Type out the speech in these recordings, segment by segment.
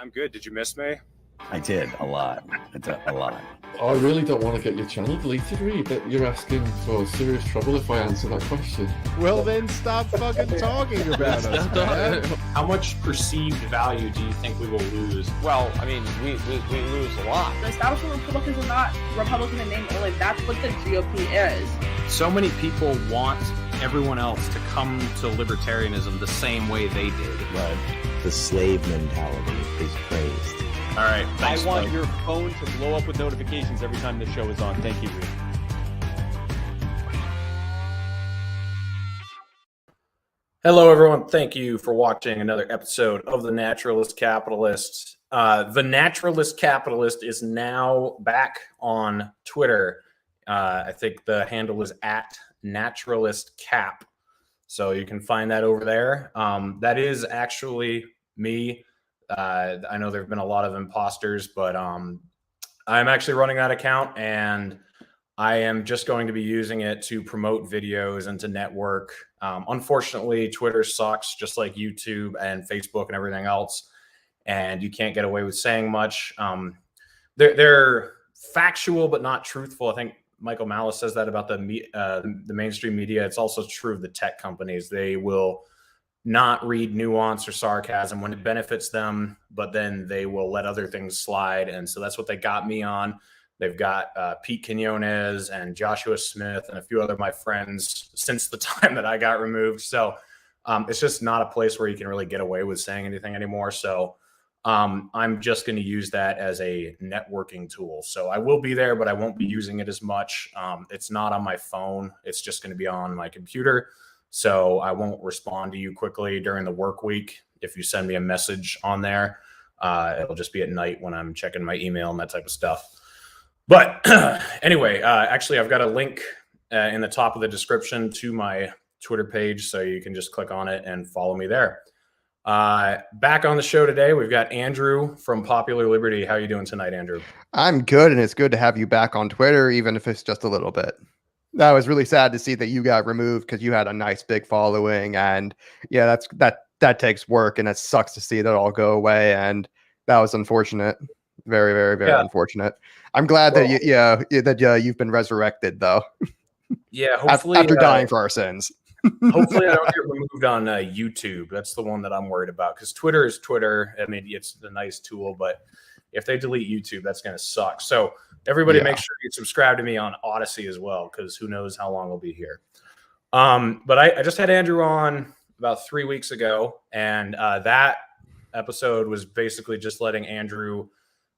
I'm good. Did you miss me? I did a lot. A lot. I really don't want to get your channel deleted, Reed, but you're asking for serious trouble if I answer that question. Well, then stop fucking talking about us, man. How much perceived value do you think we will lose? Well, I mean, we lose a lot. The establishment Republicans are not Republican in name only. That's what the GOP is. So many people want everyone else to come to libertarianism the same way they did. Right. The slave mentality is praised. All right. Thanks, I want Mike. your phone to blow up with notifications every time the show is on. Thank you, Reed. Hello, everyone. Thank you for watching another episode of The Naturalist Capitalist. The Naturalist Capitalist is now back on Twitter. I think the handle is @naturalistcap. So you can find that over there. That is actually me. I know there have been a lot of imposters, but I'm actually running that account, and I am just going to be using it to promote videos and to network. Unfortunately, Twitter sucks, just like YouTube and Facebook and everything else, and you can't get away with saying much. They're factual but not truthful. I think Michael Malice says that about the mainstream media. It's also true of the tech companies. They will not read nuance or sarcasm when it benefits them, but then they will let other things slide. And so that's what they got me on. They've got Pete Quinones and Joshua Smith and a few other of my friends since the time that I got removed. So it's just not a place where you can really get away with saying anything anymore. So I'm just going to use that as a networking tool. So I will be there, but I won't be using it as much. It's not on my phone. It's just going to be on my computer. So I won't respond to you quickly during the work week. If you send me a message on there, it'll just be at night when I'm checking my email and that type of stuff. But anyway, actually, I've got a link in the top of the description to my Twitter page, so you can just click on it and follow me there. Back on the show today, we've got Andrew from Popular Liberty. How are you doing tonight, Andrew? I'm good, and it's good to have you back on Twitter, even if it's just a little bit. That was really sad to see that you got removed because you had a nice big following, and yeah, that takes work, and it sucks to see that all go away, and that was unfortunate. Very, very, very unfortunate. I'm glad that you've been resurrected, though. Yeah, hopefully after dying for our sins. Hopefully I don't get removed on YouTube. That's the one that I'm worried about, because Twitter is Twitter. I mean, it's a nice tool, but if they delete YouTube, that's going to suck. So everybody make sure you subscribe to me on Odyssey as well, because who knows how long I'll be here. But I just had Andrew on about 3 weeks ago, and that episode was basically just letting Andrew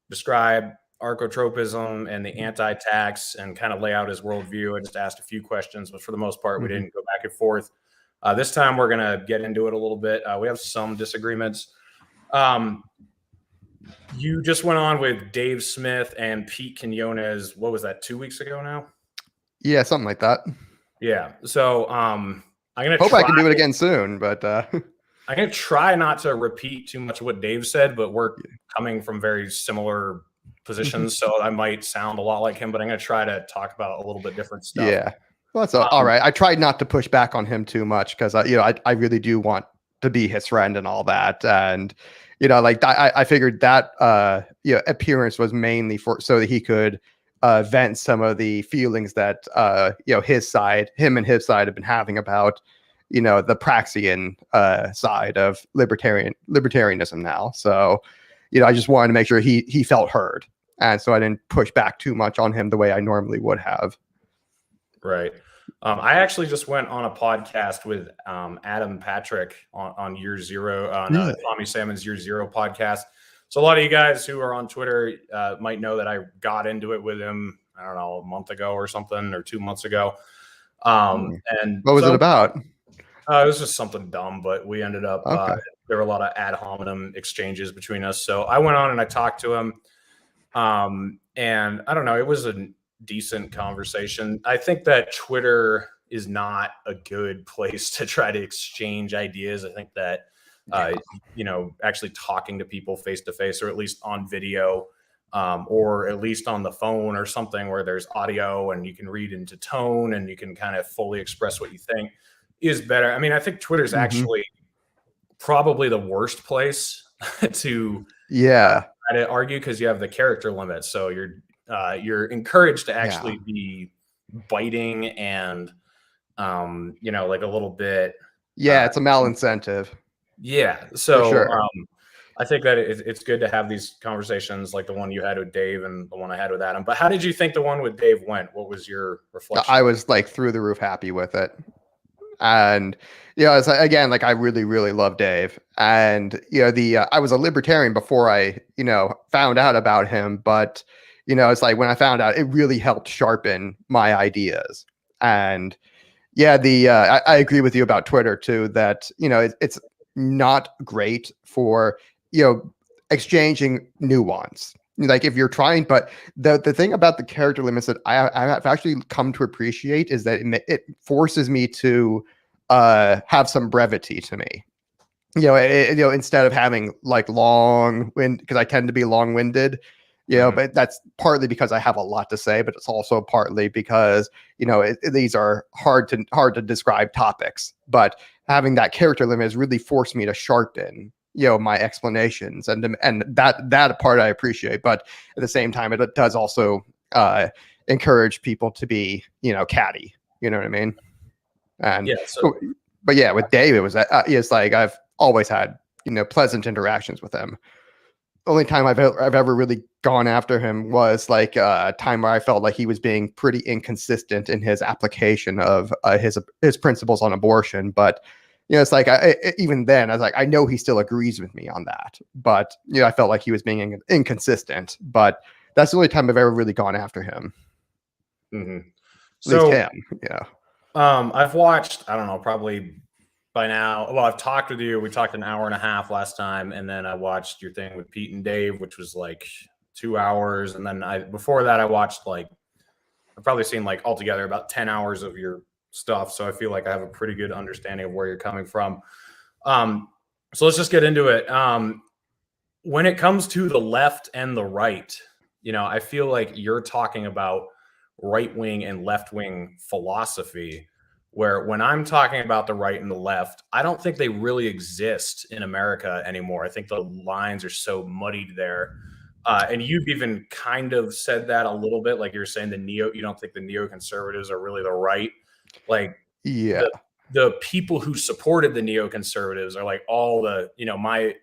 describe archotropism and the anti-tax and kind of lay out his worldview. I just asked a few questions, but for the most part, we didn't go back and forth. This time, we're going to get into it a little bit. We have some disagreements. You just went on with Dave Smith and Pete Quinones. What was that, 2 weeks ago now? Yeah, something like that. Yeah. So I'm going to hope I can do it again soon, but I'm going to try not to repeat too much of what Dave said, but we're coming from very similar positions, so I might sound a lot like him, but I'm going to try to talk about a little bit different stuff. Yeah. Well, that's all right. I tried not to push back on him too much because, I really do want to be his friend and all that. And, I figured that, appearance was mainly so that he could vent some of the feelings that, him and his side have been having about, the Praxian side of libertarianism now. So, I just wanted to make sure he felt heard. And so I didn't push back too much on him the way I normally would have. Right. I actually just went on a podcast with Adam Patrick on Year Zero, on Tommy Salmon's Year Zero podcast. So a lot of you guys who are on Twitter might know that I got into it with him, I don't know, a month ago or something, or 2 months ago. And what was it about? It was just something dumb, but we ended up, there were a lot of ad hominem exchanges between us. So I went on and I talked to him. And I don't know, it was a decent conversation. I think that Twitter is not a good place to try to exchange ideas. I think that, actually talking to people face to face, or at least on video, or at least on the phone or something where there's audio and you can read into tone and you can kind of fully express what you think, is better. I mean, I think Twitter's actually probably the worst place to Yeah. I'd argue because you have the character limit, so you're encouraged to actually be biting and like a little bit. Yeah, it's a malincentive. Yeah, For so sure. I think that it's good to have these conversations like the one you had with Dave and the one I had with Adam. But how did you think the one with Dave went? What was your reflection? I was like through the roof happy with it. And it's again, like I really, really love Dave. And I was a libertarian before I, found out about him. But it's like when I found out, it really helped sharpen my ideas. And I agree with you about Twitter too. That it's not great for exchanging nuance. Like if you're trying, but the thing about the character limits that I've actually come to appreciate is that it forces me to have some brevity to me. Instead of having like long wind, because I tend to be long-winded. But that's partly because I have a lot to say, but it's also partly because these are hard to describe topics. But having that character limit has really forced me to sharpen my explanations, and that part I appreciate. But at the same time, it does also encourage people to be catty. You know what I mean? And but yeah, with Dave, it was it's like I've always had pleasant interactions with him. Only time I've ever really gone after him was like a time where I felt like he was being pretty inconsistent in his application of his principles on abortion. But it's like even then I was like, I know he still agrees with me on that, but I felt like he was being inconsistent. But that's the only time I've ever really gone after him. Mm-hmm. At least him, I've watched, I don't know, probably by now. Well, I've talked with you. We talked an hour and a half last time, and then I watched your thing with Pete and Dave, which was like 2 hours, and then before that I watched I've probably seen like altogether about 10 hours of your stuff. So I feel like I have a pretty good understanding of where you're coming from. So let's just get into it. When it comes to the left and the right, I feel like you're talking about right-wing and left-wing philosophy, where when I'm talking about the right and the left, I don't think they really exist in America anymore. I think the lines are so muddied there. And you've even kind of said that a little bit, like you're saying you don't think the neoconservatives are really the right. Like the people who supported the neoconservatives are like all the, my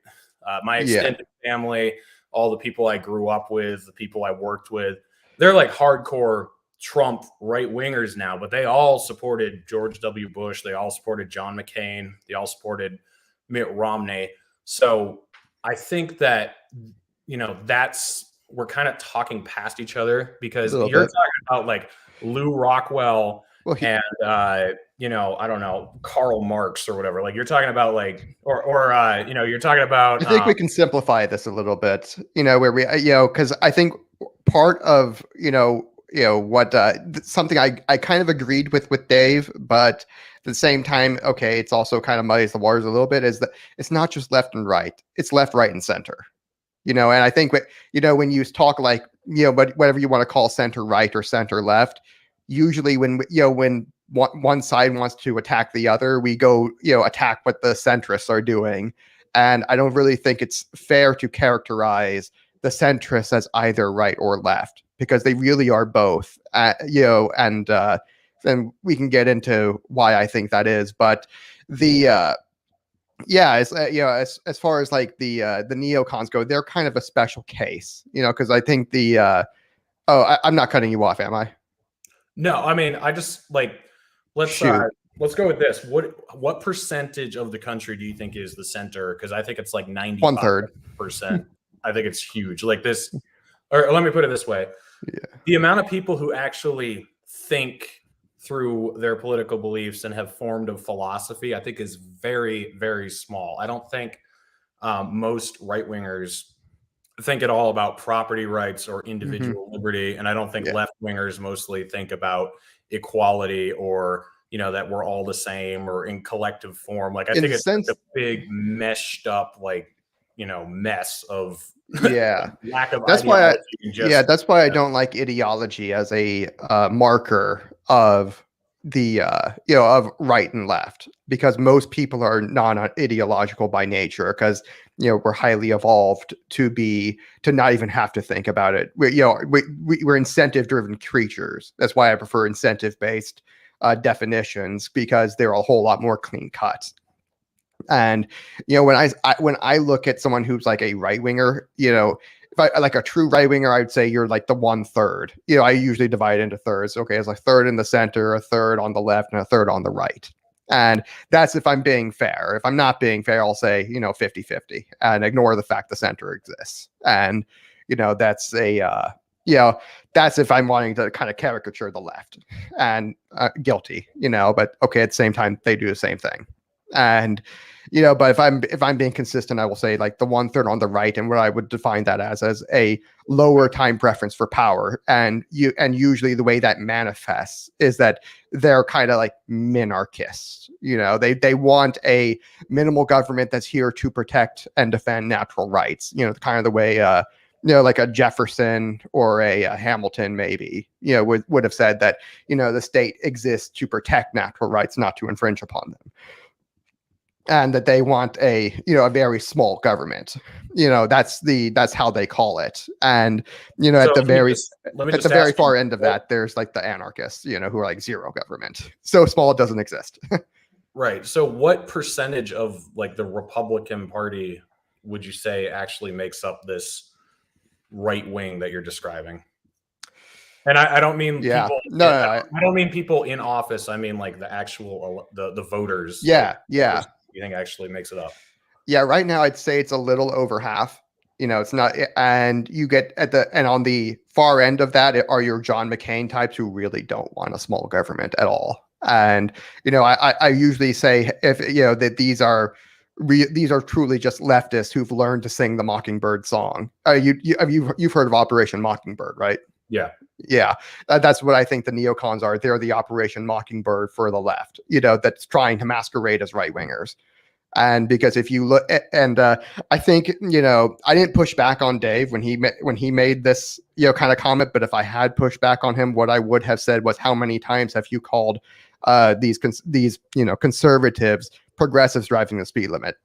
extended family, all the people I grew up with, the people I worked with, they're like hardcore Trump right wingers now, but they all supported George W. Bush. They all supported John McCain. They all supported Mitt Romney. So I think that, we're kind of talking past each other, because you're talking about like Lou Rockwell and, I don't know, Karl Marx or whatever. Like you're talking about like, you're talking about. I think we can simplify this a little bit, where we, because I think part of, what something I kind of agreed with Dave, but at the same time, okay, it's also kind of muddies the waters a little bit, is that it's not just left and right, it's left, right, and center. And I think when you talk like but whatever you want to call center right or center left, usually when one side wants to attack the other, we go attack what the centrists are doing. And I don't really think it's fair to characterize the centrists as either right or left, because they really are both. And then we can get into why I think that is. But as far as like the neocons go, they're kind of a special case, because I think I'm not cutting you off, am I? No, I mean, I just like, let's go with this. What percentage of the country do you think is the center? Because I think it's like 95%. I think it's huge. Like this, or let me put it this way. Yeah. The amount of people who actually think through their political beliefs and have formed a philosophy, I think is very, very small. I don't think most right-wingers think at all about property rights or individual liberty. And I don't think left-wingers mostly think about equality or, that we're all the same or in collective form. Like I think it's a big meshed up, like, mess of lack of that's why I don't like ideology as a marker of of right and left, because most people are non-ideological by nature, because we're highly evolved to not even have to think about it. We're incentive driven creatures. That's why I prefer incentive based definitions, because they're a whole lot more clean cut. And when I look at someone who's like a right winger, if I like a true right winger, I would say you're like the 1/3. I usually divide into thirds. Okay, it's a third in the center, a third on the left, and a third on the right. And that's if I'm being fair. If I'm not being fair, I'll say 50-50 and ignore the fact the center exists. And that's that's if I'm wanting to kind of caricature the left, and guilty. But okay, at the same time, they do the same thing. And but if I'm being consistent, I will say like the 1/3 on the right, and what I would define that as a lower time preference for power. And usually the way that manifests is that they're kind of like minarchists. They want a minimal government that's here to protect and defend natural rights. Kind of the way like a Jefferson or a Hamilton maybe would have said that the state exists to protect natural rights, not to infringe upon them. And that they want a very small government. That's how they call it. And at the very far end of that, there's like the anarchists, who are like zero government. So small it doesn't exist. Right. So what percentage of like the Republican Party would you say actually makes up this right wing that you're describing? And I don't mean people. No, I don't mean people in office. I mean like the actual the voters. Yeah. You think actually makes it up? Yeah, right now I'd say it's a little over half. It's not, and you get on the far end of that are your John McCain types who really don't want a small government at all. And I usually say that these are truly just leftists who've learned to sing the Mockingbird song. You've heard of Operation Mockingbird, right? Yeah. That's what I think the neocons are. They're the Operation Mockingbird for the left, that's trying to masquerade as right wingers. And because if you look, and I think I didn't push back on Dave when he made this kind of comment, but if I had pushed back on him, what I would have said was, how many times have you called these conservatives progressives driving the speed limit?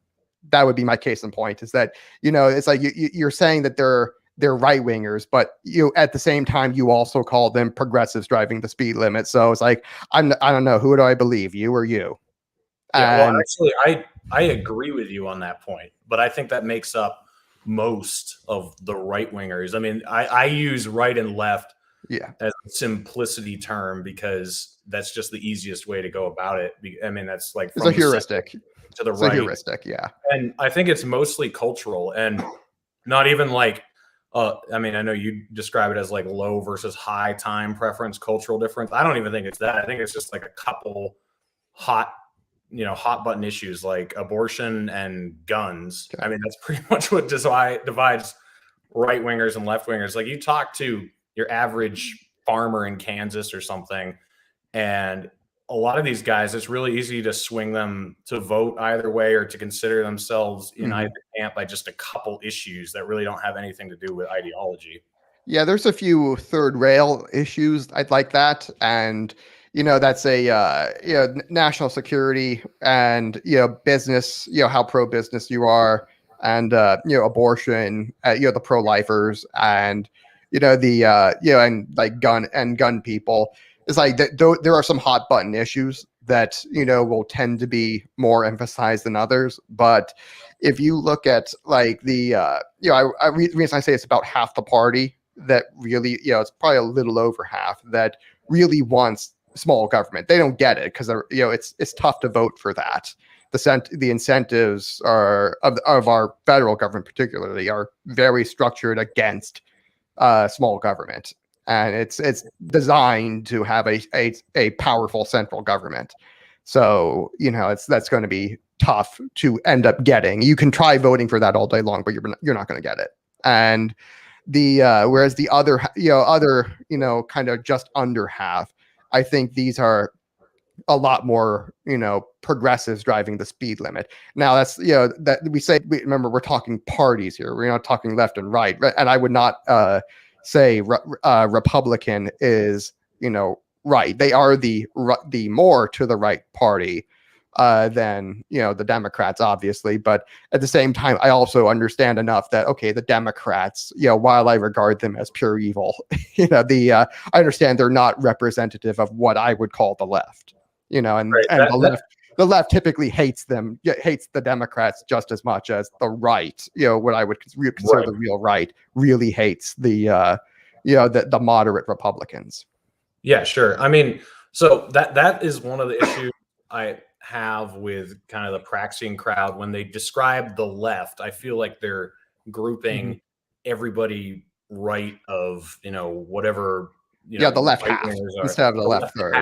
That would be my case in point. Is that it's like you're saying that they're right wingers, but at the same time you also call them progressives driving the speed limit. So it's like I don't know, who do I believe, you or you? Yeah, well, actually, I agree with you on that point, but I think that makes up most of the right wingers. I mean, I use right and left as a simplicity term because that's just the easiest way to go about it. I mean, that's like it's a heuristic to the right. A heuristic, yeah. And I think it's mostly cultural and not even like. I mean, I know you describe it as like low versus high time preference, cultural difference. I don't even think it's that. I think it's just like a couple hot button issues like abortion and guns. Okay. I mean, that's pretty much what divides right wingers and left wingers. Like you talk to your average farmer in Kansas or something, and a lot of these guys, it's really easy to swing them to vote either way or to consider themselves in either camp by just a couple issues that really don't have anything to do with ideology. Yeah, there's a few third rail issues I'd like that. And, that's a, national security and, business, how pro-business you are, and, abortion, the pro-lifers and, and like gun people. It's like there are some hot button issues that will tend to be more emphasized than others. But if you look at like the reason I say it's about half the party that really it's probably a little over half that really wants small government. They don't get it because it's tough to vote for that. The incentives of our federal government particularly are very structured against small government. And it's designed to have a powerful central government. So, that's going to be tough to end up getting. You can try voting for that all day long, but you're not going to get it. And whereas the other kind of just under half, I think these are a lot more, progressives driving the speed limit. Now that's, that remember, we're talking parties here. We're not talking left and right. And I would not, say Republican is, right. They are the more to the right party than the Democrats, obviously. But at the same time, I also understand enough that the Democrats, while I regard them as pure evil, I understand they're not representative of what I would call the left. And the left typically hates the Democrats just as much as the right. What I would consider the real right really hates the moderate Republicans. Yeah, sure. I mean, so that is one of the issues I have with kind of the Praxian crowd when they describe the left. I feel like they're grouping everybody right of whatever the left half instead of the left third,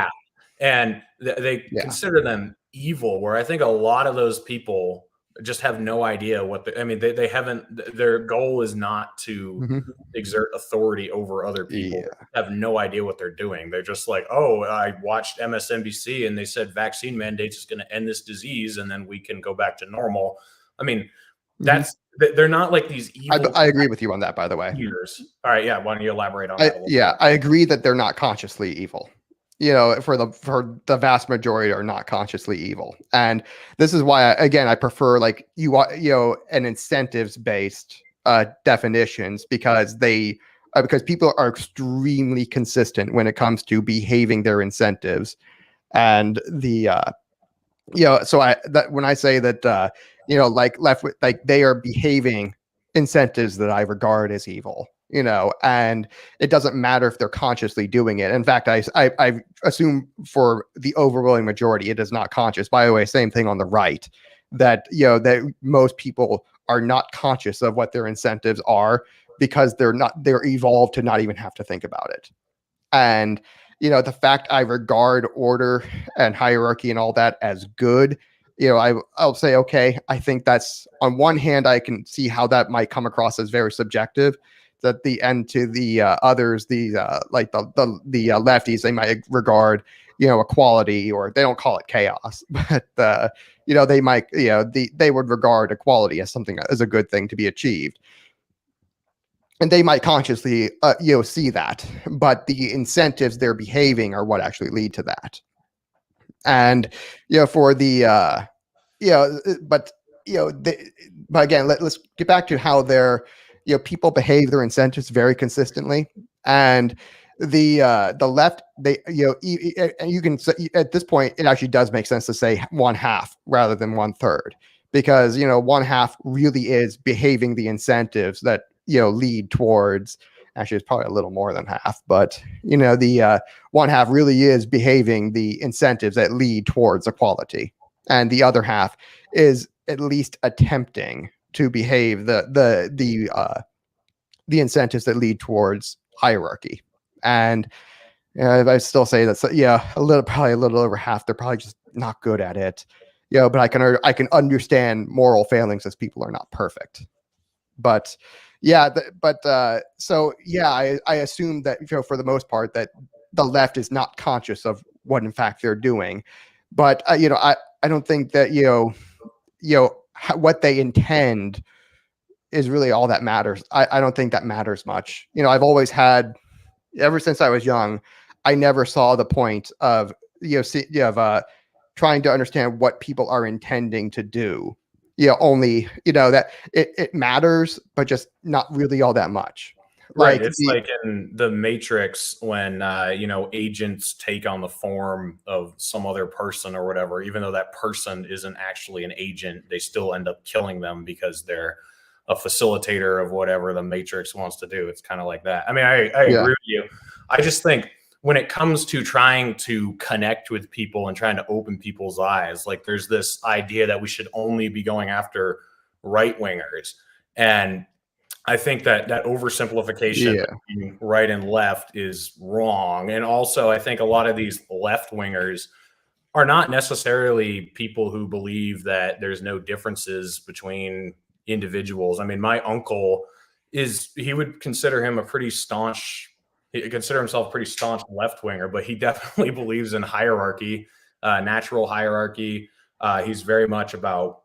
and they consider them evil. Where I think a lot of those people just have no idea what they haven't. Their goal is not to exert authority over other people. They have no idea what they're doing. They're just like, oh, I watched MSNBC and they said vaccine mandates is going to end this disease and then we can go back to normal. I mean, they're not like these evil. I agree with you on that, by the way. All right, yeah. Why don't you elaborate on that? I agree that they're not consciously evil. For the vast majority are not consciously evil. And this is why, I prefer an incentives based definitions because people are extremely consistent when it comes to behaving their incentives. And when I say that, they are behaving incentives that I regard as evil. And it doesn't matter if they're consciously doing it. In fact, I assume for the overwhelming majority, it is not conscious. By the way, same thing on the right, that most people are not conscious of what their incentives are because they're evolved to not even have to think about it. And, the fact I regard order and hierarchy and all that as good, I'll say, okay, I think that's on one hand, I can see how that might come across as very subjective. At the end to the others, the lefties, they might regard equality, or they don't call it chaos, but they might they would regard equality as something as a good thing to be achieved, and they might consciously see that, but the incentives they're behaving are what actually lead to that. And for the but again, let's get back to how they're. People behave their incentives very consistently, and the left, you can at this point it actually does make sense to say one half rather than one third, because one half really is behaving the incentives that lead towards. Actually, it's probably a little more than half, but the one half really is behaving the incentives that lead towards equality, and the other half is at least attempting to behave the incentives that lead towards hierarchy. And I still say that's probably a little over half. They're probably just not good at it. But I can understand moral failings as people are not perfect. But I assume that for the most part that the left is not conscious of what in fact they're doing. But I don't think that what they intend is really all that matters. I don't think that matters much. I've always had, ever since I was young, I never saw the point of trying to understand what people are intending to do. Only that it matters, but just not really all that much. Right. It's like in the Matrix when agents take on the form of some other person or whatever, even though that person isn't actually an agent, they still end up killing them because they're a facilitator of whatever the Matrix wants to do. It's kind of like that. I mean, I agree with you. I just think when it comes to trying to connect with people and trying to open people's eyes, like there's this idea that we should only be going after right wingers. And I think that oversimplification between right and left is wrong. And also, I think a lot of these left wingers are not necessarily people who believe that there's no differences between individuals. I mean, my uncle he would consider him he consider himself a pretty staunch left winger, but he definitely believes in hierarchy, natural hierarchy. He's very much about,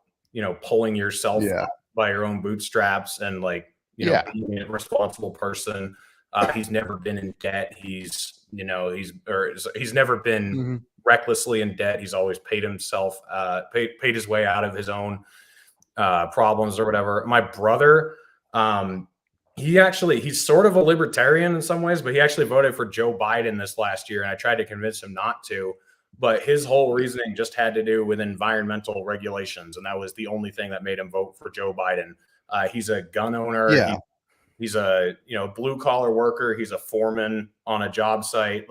pulling yourself up by your own bootstraps and being a responsible person. He's never been in debt. He's he's never been Mhm. recklessly in debt. He's always paid himself, paid his way out of his own problems or whatever. My brother, he's sort of a libertarian in some ways, but he actually voted for Joe Biden this last year, and I tried to convince him not to. But his whole reasoning just had to do with environmental regulations, and that was the only thing that made him vote for Joe Biden. He's a gun owner. Yeah. He's a blue collar worker. He's a foreman on a job site.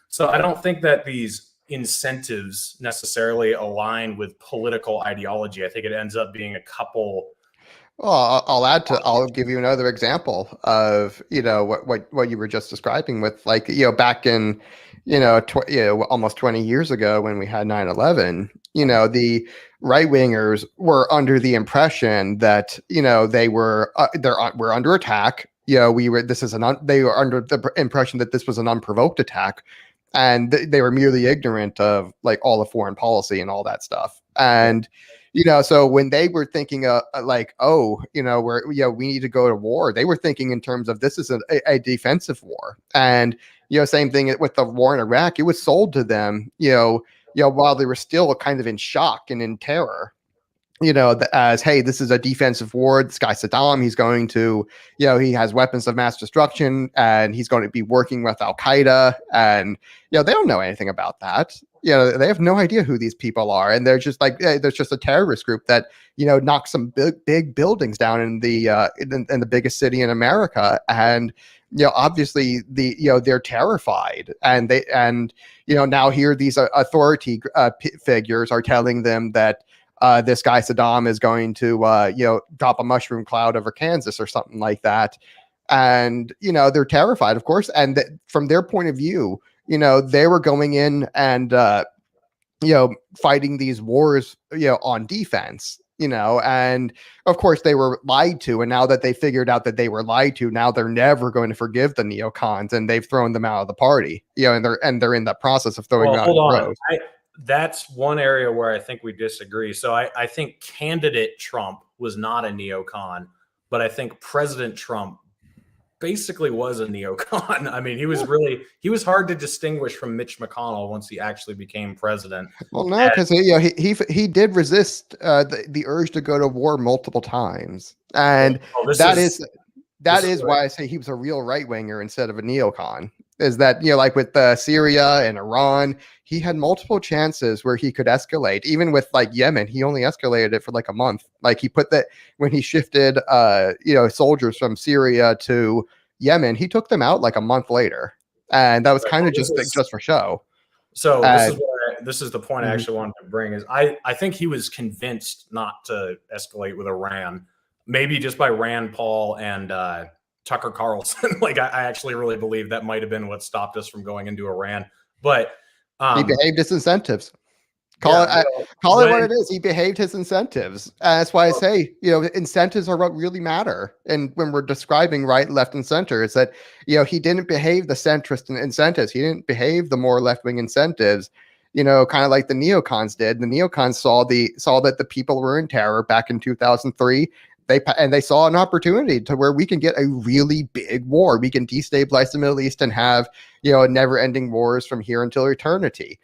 So I don't think that these incentives necessarily align with political ideology. I think it ends up being a couple. Well, I'll give you another example of, what you were just describing with, like, back in, almost 20 years ago when we had 9/11, the right wingers were under the impression that, they were, we're under attack. They were under the impression that this was an unprovoked attack, and they were merely ignorant of, like, all the foreign policy and all that stuff. And so when they were thinking we need to go to war, they were thinking in terms of this is a defensive war. And, same thing with the war in Iraq. It was sold to them, while they were still kind of in shock and in terror, as, hey, this is a defensive war. This guy Saddam, he's going to, he has weapons of mass destruction, and he's going to be working with Al Qaeda. And, they don't know anything about that. They have no idea who these people are. And they're just like, hey, there's just a terrorist group that, knocked some big buildings down in the biggest city in America. And, obviously they're terrified. And now here these authority figures are telling them that, this guy Saddam is going to, drop a mushroom cloud over Kansas or something like that. And, they're terrified, of course. And from their point of view, they were going in and, fighting these wars, on defense, and of course they were lied to. And now that they figured out that they were lied to, now they're never going to forgive the neocons, and they've thrown them out of the party, and they're in the process of throwing them out. Hold on. That's one area where I think we disagree. So I think candidate Trump was not a neocon, but I think President Trump basically was a neocon. I mean, he was hard to distinguish from Mitch McConnell once he actually became president. Well, no, because he did resist the urge to go to war multiple times, and that is why I say he was a real right winger instead of a neocon. Is that, like with Syria and Iran, he had multiple chances where he could escalate. Even with like Yemen, he only escalated it for like a month. Like he put that when he shifted, soldiers from Syria to Yemen, he took them out like a month later, and that was kind of just for show. So this is the point I actually wanted to bring is I think he was convinced not to escalate with Iran, maybe just by Rand Paul and Tucker Carlson. Like I actually really believe that might have been what stopped us from going into Iran. But he behaved his incentives. Call it what it is. He behaved his incentives. That's why I say, incentives are what really matter. And when we're describing right, left, and center, is that, he didn't behave the centrist incentives. He didn't behave the more left-wing incentives, kind of like the neocons did. The neocons saw that the people were in terror back in 2003. They saw an opportunity to where we can get a really big war. We can destabilize the Middle East and have, never-ending wars from here until eternity.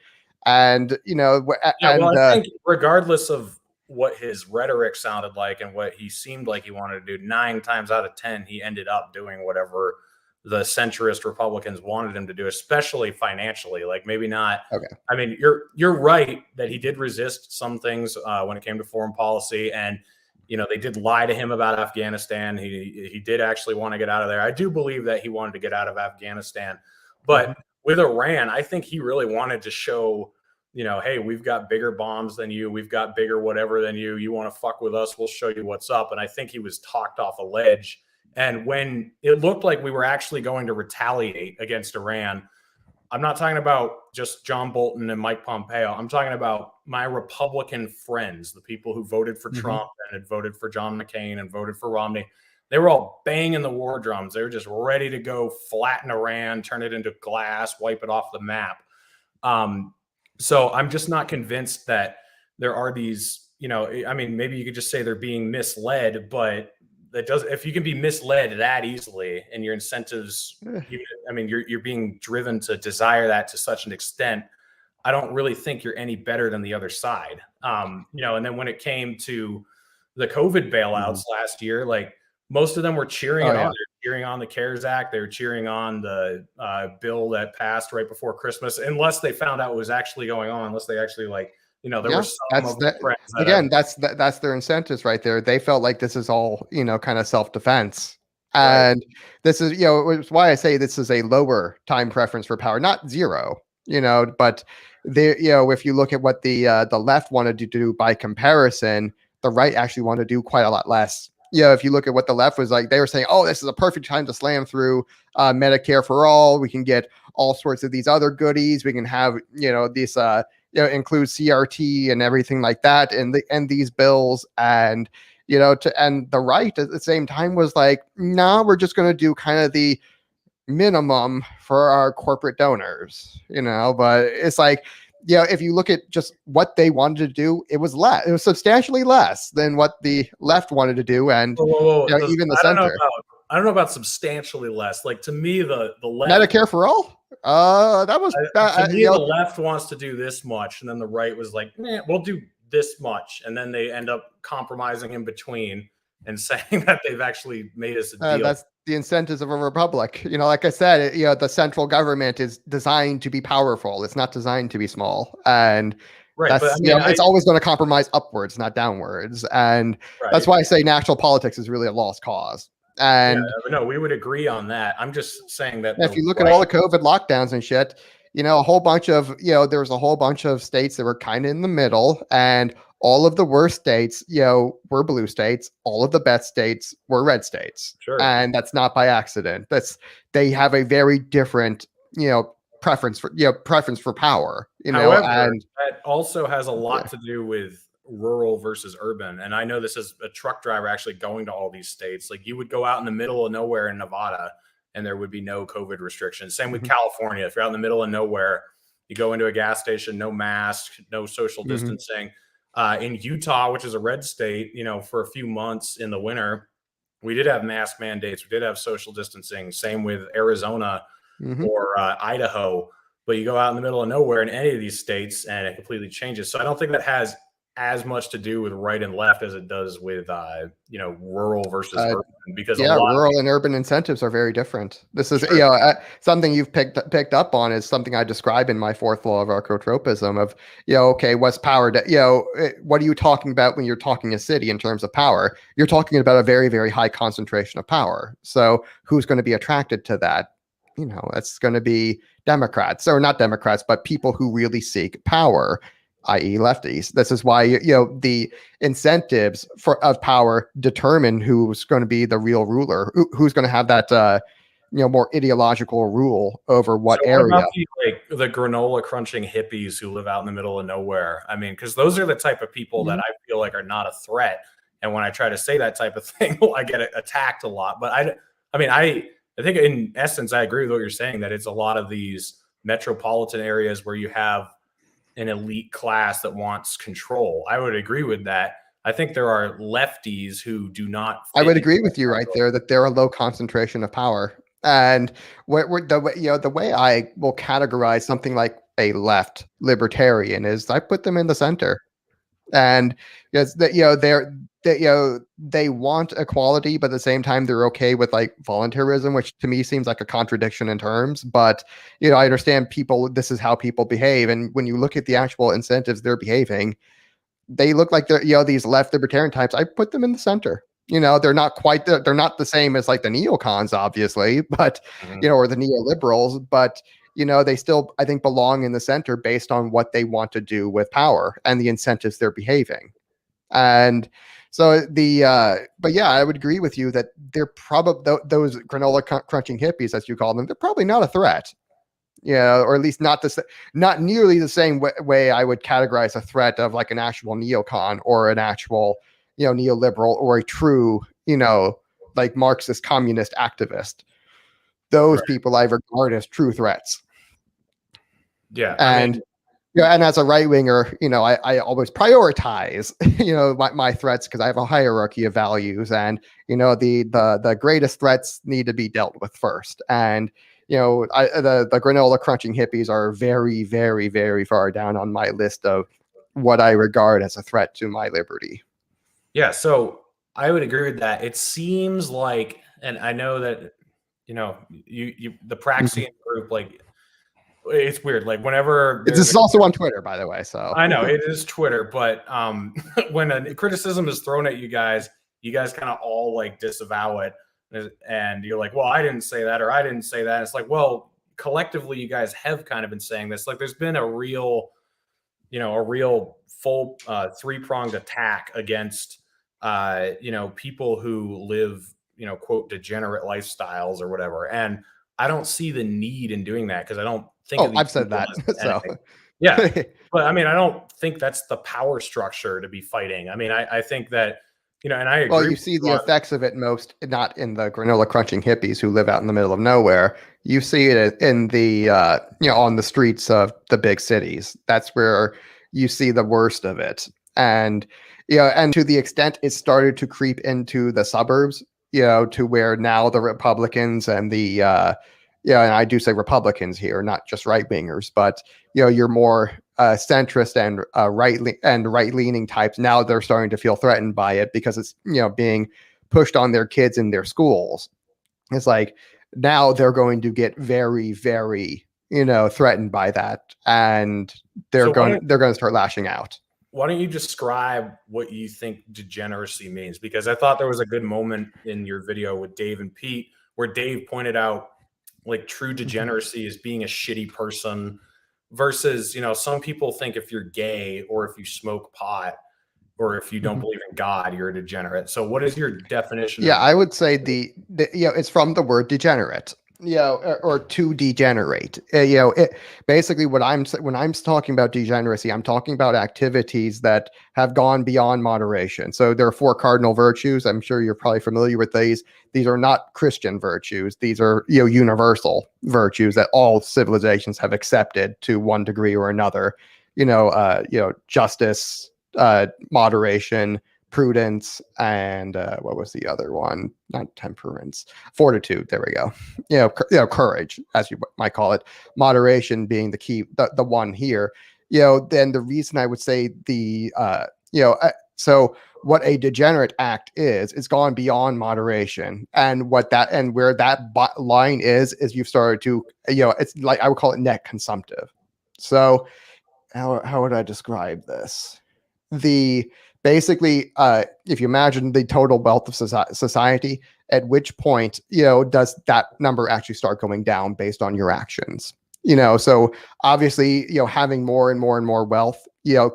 And, I think regardless of what his rhetoric sounded like and what he seemed like he wanted to do, 9 times out of 10, he ended up doing whatever the centrist Republicans wanted him to do, especially financially. Like maybe not. Okay. I mean, you're right that he did resist some things when it came to foreign policy, and they did lie to him about Afghanistan. He did actually want to get out of there. I do believe that he wanted to get out of Afghanistan, but with Iran, I think he really wanted to show, hey, we've got bigger bombs than you. We've got bigger whatever than you. You want to fuck with us? We'll show you what's up. And I think he was talked off a ledge. And when it looked like we were actually going to retaliate against Iran, I'm not talking about just John Bolton and Mike Pompeo. I'm talking about my Republican friends, the people who voted for Trump and had voted for John McCain and voted for Romney. They were all banging the war drums. They were just ready to go flatten Iran, turn it into glass, wipe it off the map. So I'm just not convinced that there are these, maybe you could just say they're being misled, but that does, if you can be misled that easily and your incentives, you're being driven to desire that to such an extent, I don't really think you're any better than the other side. And then when it came to the COVID bailouts last year, like most of them were cheering it on. They're cheering on the CARES Act. They were cheering on the bill that passed right before Christmas, unless they found out what was actually going on, unless they actually there were some of the friends that that's their incentives right there. They felt like this is all, kind of self-defense. And this is, it's why I say this is a lower time preference for power, not zero, but if you look at what the left wanted to do by comparison, the right actually wanted to do quite a lot less. If you look at what the left was like, they were saying, oh, this is a perfect time to slam through Medicare for all. We can get all sorts of these other goodies. We can have, these, include CRT and everything like that, and these bills, and and the right at the same time was like, no, we're just going to do kind of the minimum for our corporate donors, but it's like, if you look at just what they wanted to do, it was less. It was substantially less than what the left wanted to do, and even the center. I don't know about substantially less. Like, to me, the left, Medicare for all. That was to me, the left wants to do this much, and then the right was like, we'll do this much, and then they end up compromising in between and saying that they've actually made us a deal. That's the incentives of a republic. Like I said, the central government is designed to be powerful. It's not designed to be small, and it's always going to compromise upwards, not downwards. And that's why I say national politics is really a lost cause. And no, we would agree on that. I'm just saying that if you look at all the COVID lockdowns and shit, a whole bunch of, there was a whole bunch of states that were kind of in the middle, and all of the worst states, were blue states. All of the best states were red states. Sure. And that's not by accident. They have a very different, preference for power, However, and that also has a lot to do with rural versus urban. And I know this is a truck driver actually going to all these states. Like, you would go out in the middle of nowhere in Nevada and there would be no COVID restrictions. Same with California. If you're out in the middle of nowhere, you go into a gas station, no mask, no social distancing. In Utah, which is a red state, for a few months in the winter, we did have mask mandates. We did have social distancing. Same with Arizona or Idaho. But you go out in the middle of nowhere in any of these states and it completely changes. So I don't think that has as much to do with right and left as it does with rural versus urban, because rural and urban incentives are very different. This is something you've picked up on, is something I describe in my fourth law of archotropism of what's power what are you talking about when you're talking a city in terms of power? You're talking about a very, very high concentration of power. So who's going to be attracted to that? It's going to be Democrats, or not Democrats, but people who really seek power, i.e. lefties. This is why the incentives of power determine who's going to be the real ruler, who's going to have that more ideological rule over what area. What about the granola crunching hippies who live out in the middle of nowhere? I mean, because those are the type of people that I feel like are not a threat. And when I try to say that type of thing, I get attacked a lot. But I think in essence, I agree with what you're saying, that it's a lot of these metropolitan areas where you have an elite class that wants control. I would agree with that. I think there are lefties who do not. I would agree with you right there that they're a low concentration of power. And the way I will categorize something like a left libertarian is I put them in the center. And because they want equality, but at the same time they're okay with like voluntarism, which to me seems like a contradiction in terms. But I understand people. This is how people behave, and when you look at the actual incentives they're behaving, they look like they're these left libertarian types. I put them in the center. They're not quite they're not the same as like the neocons, obviously, but or the neoliberals, but they still, I think, belong in the center based on what they want to do with power and the incentives they're behaving. And so but yeah, I would agree with you that they're probably those granola crunching hippies, as you call them, they're probably not a threat, or at least not nearly the same way I would categorize a threat of like an actual neocon or an actual, neoliberal or a true, like Marxist communist activist. Those people I regard as true threats. Yeah. And Yeah, and as a right winger, I always prioritize, my threats because I have a hierarchy of values, and the greatest threats need to be dealt with first. And the granola crunching hippies are very, very, very far down on my list of what I regard as a threat to my liberty. Yeah, so I would agree with that. It seems like, and I know that the Praxian group, like, it's weird. Like, whenever This is also on Twitter, by the way. So I know it is Twitter, but when a criticism is thrown at you guys kind of all like disavow it, and you're like, well, I didn't say that, or I didn't say that. It's like, well, collectively, you guys have kind of been saying this. Like, there's been a real full three-pronged attack against people who live quote degenerate lifestyles or whatever, and I don't see the need in doing that, because I don't think I've said that. So yeah, but I mean, I don't think that's the power structure to be fighting. I mean, I think that and I agree. Well, you see the effects of it most not in the granola crunching hippies who live out in the middle of nowhere. You see it in the on the streets of the big cities. That's where you see the worst of it. And and to the extent it started to creep into the suburbs, to where now the Republicans and the and I do say Republicans here, not just right wingers, but you're more centrist and right leaning types. Now they're starting to feel threatened by it because it's being pushed on their kids in their schools. It's like now they're going to get very, very threatened by that, and they're going to start lashing out. Why don't you describe what you think degeneracy means? Because I thought there was a good moment in your video with Dave and Pete where Dave pointed out, like, true degeneracy is being a shitty person versus, some people think if you're gay or if you smoke pot or if you don't believe in God, you're a degenerate. So what is your definition? Yeah, I would say the it's from the word degenerate. Or to degenerate. Basically when I'm talking about degeneracy, I'm talking about activities that have gone beyond moderation. So there are 4 cardinal virtues. I'm sure you're probably familiar with these. These are not Christian virtues. These are universal virtues that all civilizations have accepted to one degree or another. Justice, moderation, prudence, and what was the other one? Not temperance, fortitude. There we go. Courage, as you might call it. Moderation being the key, the one here. Then the reason I would say so what a degenerate act is, it's gone beyond moderation, and where that line is you've started to, it's like, I would call it net consumptive. So how would I describe this? Basically, if you imagine the total wealth of society, at which point, does that number actually start going down based on your actions? So obviously, having more and more and more wealth,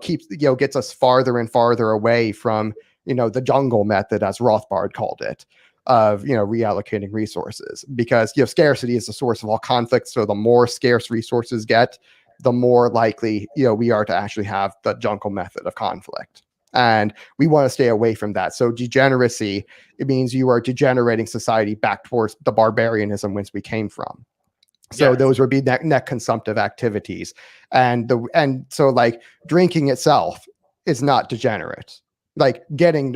keeps, gets us farther and farther away from, the jungle method, as Rothbard called it, of, reallocating resources, because, scarcity is the source of all conflict. So the more scarce resources get, the more likely, we are to actually have the jungle method of conflict. And we want to stay away from that. So degeneracy, it means you are degenerating society back towards the barbarianism whence we came from. So those would be net consumptive activities. And so like drinking itself is not degenerate. Like getting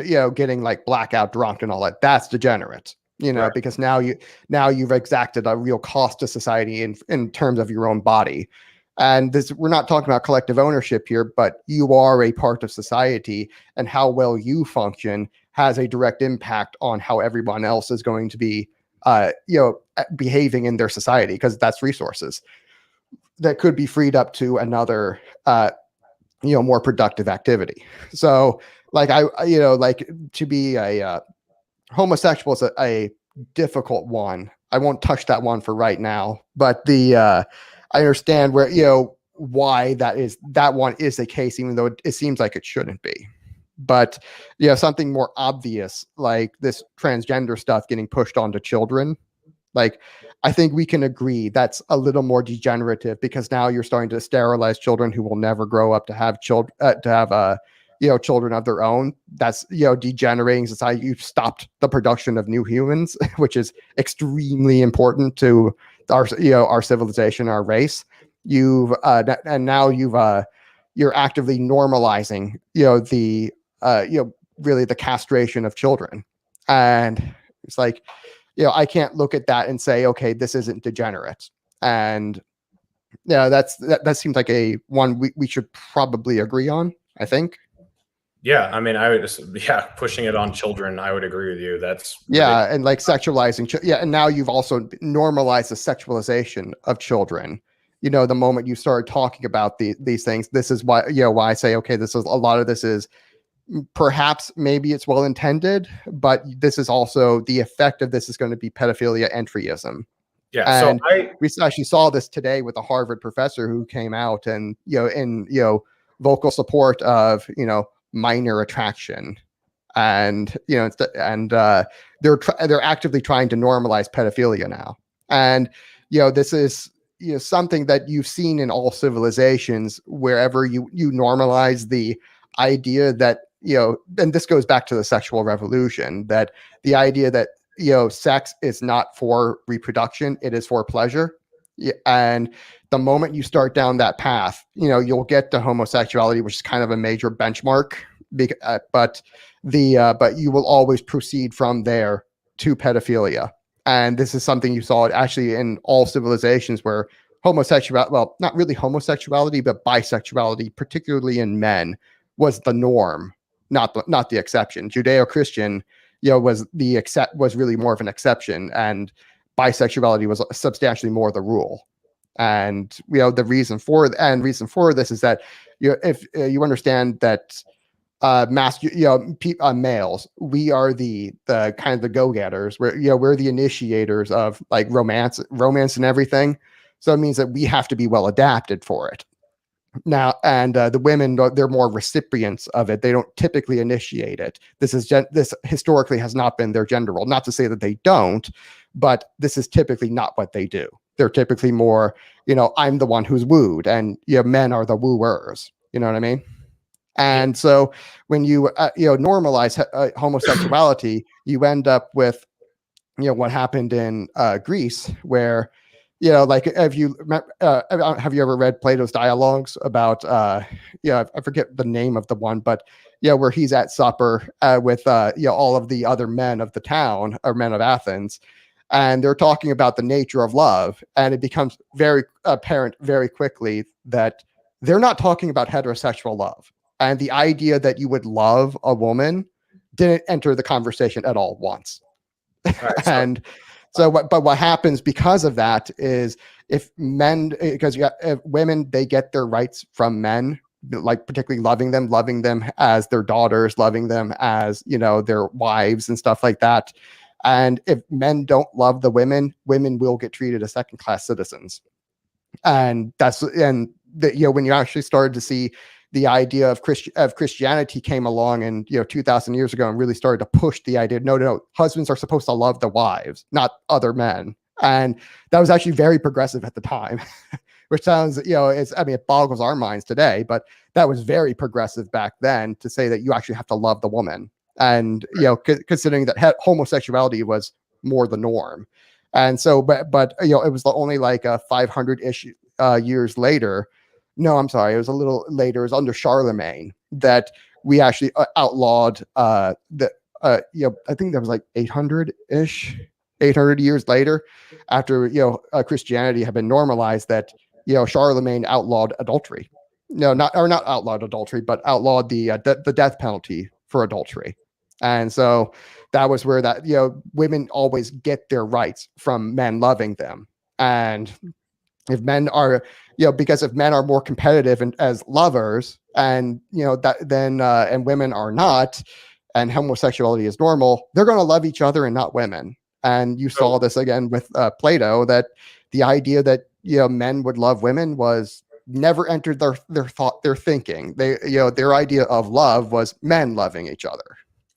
like blackout drunk and all that, that's degenerate. Right. Because now you've exacted a real cost to society in terms of your own body. And we're not talking about collective ownership here, but you are a part of society, and how well you function has a direct impact on how everyone else is going to be, behaving in their society, because that's resources that could be freed up to another, more productive activity. So, like to be a homosexual is a difficult one. I won't touch that one for right now, but I understand where, why that one is the case, even though it seems like it shouldn't be. But, something more obvious, like this transgender stuff getting pushed onto children, like, I think we can agree that's a little more degenerative, because now you're starting to sterilize children who will never grow up to have children, children of their own. That's, degenerating society. You've stopped the production of new humans, which is extremely important to our civilization, our race. You've you're actively normalizing, the really the castration of children. And it's like, I can't look at that and say, okay, this isn't degenerate. And that seems like a one we should probably agree on, I think. Yeah, I mean, I would just, pushing it on children, I would agree with you. That's ridiculous. And like sexualizing, and now you've also normalized the sexualization of children. The moment you start talking about these things, this is why why I say, okay, this is a lot of this is perhaps maybe it's well intended, but this is also the effect of this is going to be pedophilia entryism. Yeah, and we actually saw this today with a Harvard professor who came out and in vocal support of minor attraction, and they're actively trying to normalize pedophilia now. And this is something that you've seen in all civilizations, wherever you normalize the idea that and this goes back to the sexual revolution, that the idea that sex is not for reproduction, it is for pleasure. And the moment you start down that path, you'll get to homosexuality, which is kind of a major benchmark, but you will always proceed from there to pedophilia. And this is something you saw actually in all civilizations, where homosexuality, well, not really homosexuality, but bisexuality, particularly in men, was the norm, not the exception. Judeo-Christian was really more of an exception, and bisexuality was substantially more the rule. And the reason for this is that if you understand that males, we are the kind of the go-getters, we're the initiators of like romance and everything. So it means that we have to be well adapted for it. Now, and the women, they're more recipients of it. They don't typically initiate it. This historically has not been their gender role. Not to say that they don't, but this is typically not what they do. They're typically more, I'm the one who's wooed, and men are the wooers. You know what I mean? And so when you normalize homosexuality, you end up with what happened in Greece, where like have you ever read Plato's dialogues about I forget the name of the one, but where he's at supper with all of the other men of the town, or men of Athens, and they're talking about the nature of love, and it becomes very apparent very quickly that they're not talking about heterosexual love, and the idea that you would love a woman didn't enter the conversation at all once. Right, and so what happens because of that is, if women, they get their rights from men, like particularly loving them as their daughters, loving them as their wives and stuff like that. And if men don't love the women will get treated as second-class citizens. And when you actually started to see the idea of Christianity came along, and 2,000 years ago, and really started to push the idea, no, husbands are supposed to love the wives, not other men. And that was actually very progressive at the time, which sounds, it boggles our minds today, but that was very progressive back then, to say that you actually have to love the woman. And considering that homosexuality was more the norm. And so but it was only like 500-ish years later. No, I'm sorry, it was a little later. It was under Charlemagne that we actually outlawed I think that was like 800 years later, after Christianity had been normalized, that Charlemagne outlawed adultery. Not outlawed adultery, but outlawed the death penalty for adultery. And so that was where that women always get their rights from men loving them. And if men are because if men are more competitive as lovers, and and women are not, and homosexuality is normal, they're going to love each other and not women. And you saw this again with Plato, that the idea that men would love women was never entered their thinking. Their idea of love was men loving each other.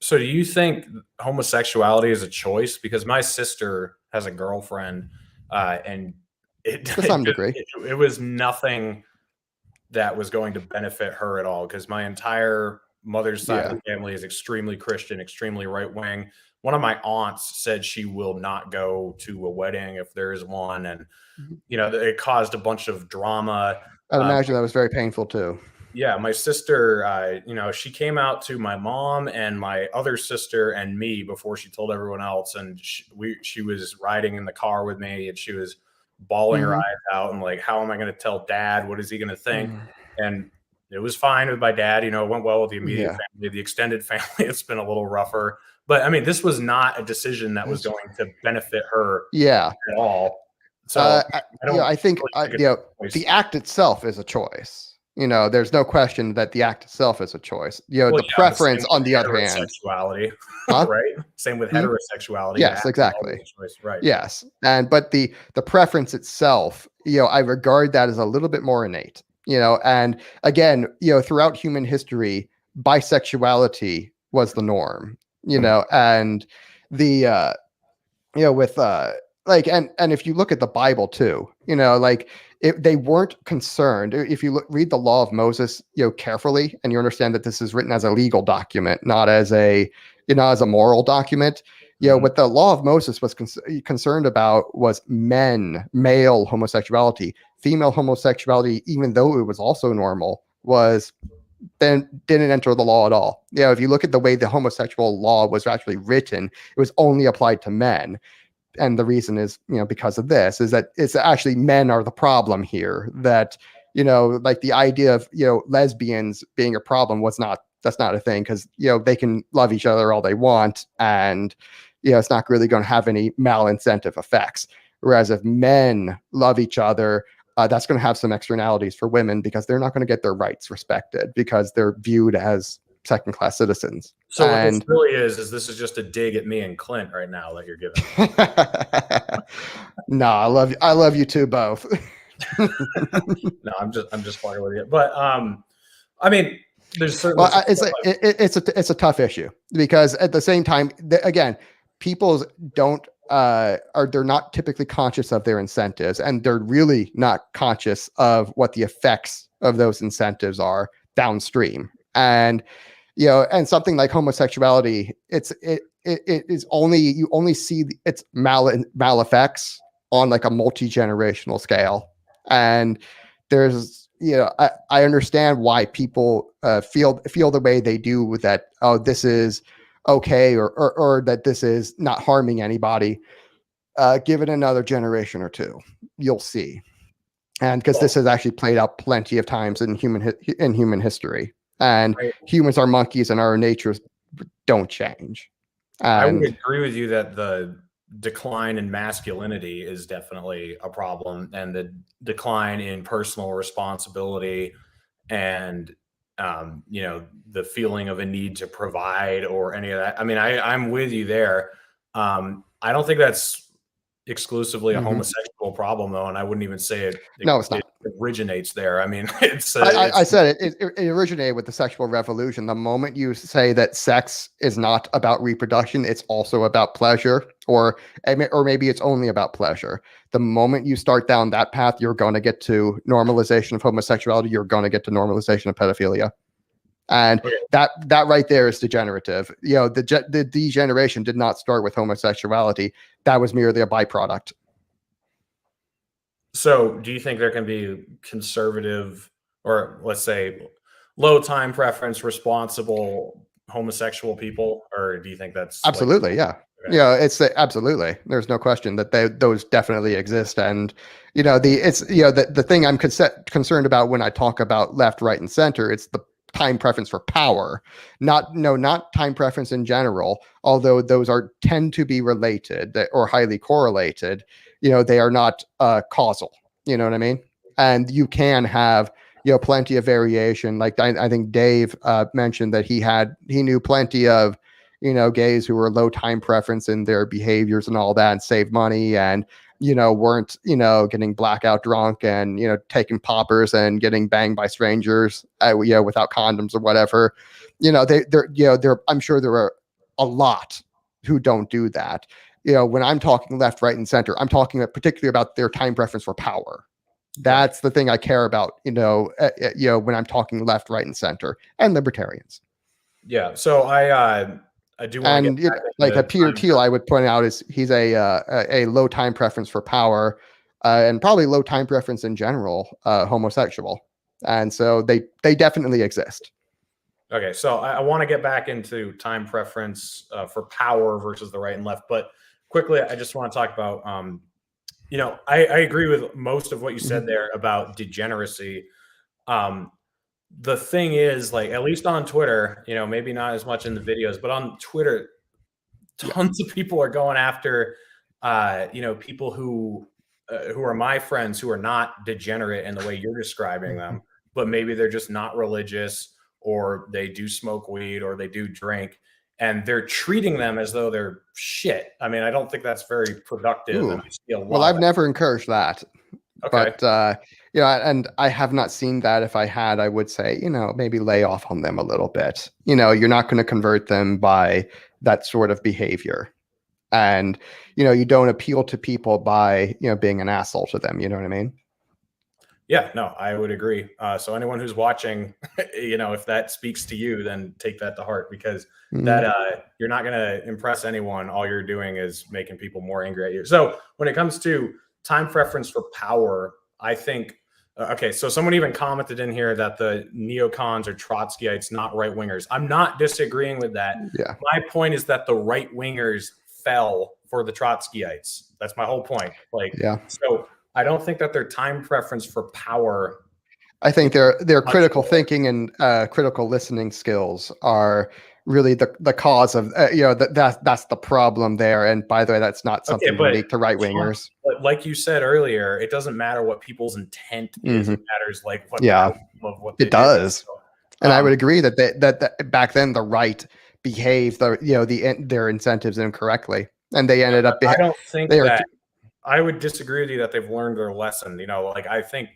So do you think homosexuality is a choice? Because my sister has a girlfriend, and to some degree, it was nothing that was going to benefit her at all, because my entire mother's side of the family is extremely Christian, extremely right wing. One of my aunts said she will not go to a wedding if there is one, and it caused a bunch of drama. I'd imagine that was very painful too. Yeah, my sister, she came out to my mom and my other sister and me before she told everyone else. And she was riding in the car with me, and she was bawling her eyes out and like, how am I going to tell dad? What is he going to think? And it was fine with my dad. It went well with the immediate family. The extended family, it's been a little rougher. But I mean, this was not a decision that was going to benefit her at all. So I think the act itself is a choice. There's no question that the act itself is a choice. The preference, on the other hand, sexuality, right? Same with heterosexuality. Yes, exactly. Right. Yes, but the preference itself, I regard that as a little bit more innate. And again, throughout human history, bisexuality was the norm. And the with and if you look at the Bible too, they weren't concerned. If you read the Law of Moses, carefully, and you understand that this is written as a legal document, not as a moral document. What the Law of Moses was concerned about was male homosexuality. Female homosexuality, even though it was also normal, didn't enter the law at all. If you look at the way the homosexual law was actually written, it was only applied to men. And the reason is, because of this, is that it's actually men are the problem here. That, like the idea of, lesbians being a problem that's not a thing, because, they can love each other all they want. And, it's not really going to have any malincentive effects. Whereas if men love each other, that's going to have some externalities for women, because they're not going to get their rights respected, because they're viewed as second-class citizens. So what this really is this is just a dig at me and Clint right now that you're giving. No, I love you two both. No, I'm just fucking with you. But I mean, there's certainly it's a tough issue, because at the same time, again, people they're not typically conscious of their incentives, and they're really not conscious of what the effects of those incentives are downstream. And and something like homosexuality, it is only, you only see its mal effects on like a multi-generational scale. And there's, I understand why people feel the way they do with that. Oh, this is okay, or that this is not harming anybody. Give it another generation or two, you'll see. And because this has actually played out plenty of times in human history. And humans are monkeys, and our natures don't change. I would agree with you that the decline in masculinity is definitely a problem, and the decline in personal responsibility and the feeling of a need to provide or any of that. I mean, I'm with you there. I don't think that's exclusively a homosexual problem, though, and I wouldn't even say it. No, it's not. It originates there. I mean, I said it originated with the sexual revolution. The moment you say that sex is not about reproduction, it's also about pleasure, or maybe it's only about pleasure. The moment you start down that path, you're going to get to normalization of homosexuality. You're going to get to normalization of pedophilia. And that right there is degenerative. The degeneration did not start with homosexuality. That was merely a byproduct. So do you think there can be conservative, or let's say low time preference, responsible homosexual people? Or do you think that's absolutely, yeah. Okay. It's absolutely. There's no question that those definitely exist. And, the thing I'm concerned about when I talk about left, right, and center, it's the time preference for power, not time preference in general, although those tend to be related or highly correlated. They are not causal, you know what I mean? And you can have, plenty of variation. Like I think Dave mentioned that he knew plenty of, gays who were low time preference in their behaviors and all that, and save money, and, weren't, getting blackout drunk and, taking poppers and getting banged by strangers, without condoms or whatever. I'm sure there are a lot who don't do that. When I'm talking left, right, and center, I'm talking particularly about their time preference for power. That's the thing I care about, when I'm talking left, right, and center, and libertarians. Yeah. So I do want to get like Peter Thiel, I would point out, is he's a low time preference for power, and probably low time preference in general, homosexual. And so they definitely exist. Okay, so I want to get back into time preference for power versus the right and left, but quickly, I just want to talk about, I agree with most of what you said there about degeneracy. The thing is, like, at least on Twitter, maybe not as much in the videos, but on Twitter, tons of people are going after, people who are my friends who are not degenerate in the way you're describing them, but maybe they're just not religious, or they do smoke weed, or they do drink, and they're treating them as though they're shit. I mean, I don't think that's very productive. And I see a lot well, I've never encouraged that. Okay. But, and I have not seen that. If I had, I would say, maybe lay off on them a little bit. You're not going to convert them by that sort of behavior. And, you don't appeal to people by, being an asshole to them. You know what I mean? Yeah, no, I would agree. So anyone who's watching, if that speaks to you, then take that to heart, because that you're not going to impress anyone. All you're doing is making people more angry at you. So when it comes to time preference for power, I think, okay, so someone even commented in here that the neocons are Trotskyites, not right wingers. I'm not disagreeing with that. Yeah. My point is that the right wingers fell for the Trotskyites. That's my whole point. So I don't think that their time preference for power. I think their critical thinking and critical listening skills are really the cause of that's the problem there. And by the way, that's not something unique to right wingers. But like you said earlier, it doesn't matter what people's intent is. It matters what they does. So, and I would agree that back then the right behaved their incentives incorrectly, and they ended up. I don't think that. I would disagree with you that they've learned their lesson. I think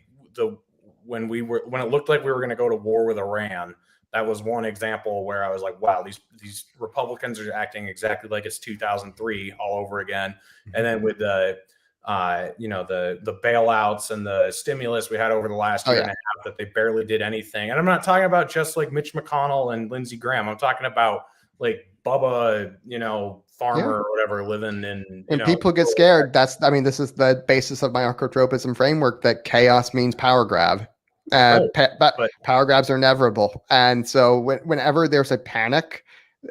when it looked like we were going to go to war with Iran, that was one example where I was like, wow, these Republicans are acting exactly like it's 2003 all over again. And then with the bailouts and the stimulus we had over the last year and a half, that they barely did anything. And I'm not talking about just like Mitch McConnell and Lindsey Graham. I'm talking about like Bubba, farmer or whatever, living in. And people get scared. This is the basis of my archotropism framework, that chaos means power grab. Power grabs are inevitable. And so whenever there's a panic,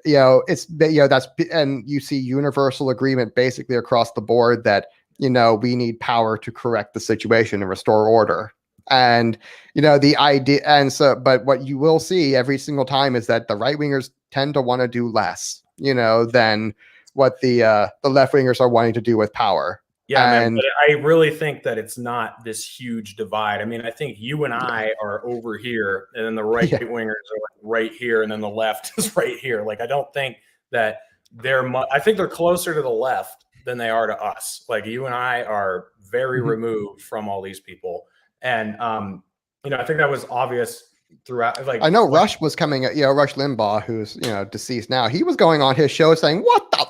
and you see universal agreement basically across the board that, we need power to correct the situation and restore order. And, the idea, but what you will see every single time is that the right wingers tend to want to do less, than what the left wingers are wanting to do with power. Yeah, man, but I really think that it's not this huge divide. I mean, I think you and I are over here, and then the right wingers are like right here, and then the left is right here. Like, I don't think that I think they're closer to the left than they are to us. Like, you and I are very removed from all these people. And, I think that was obvious throughout. Like, I know Rush was coming at, Rush Limbaugh, who's, deceased now. He was going on his show saying, what the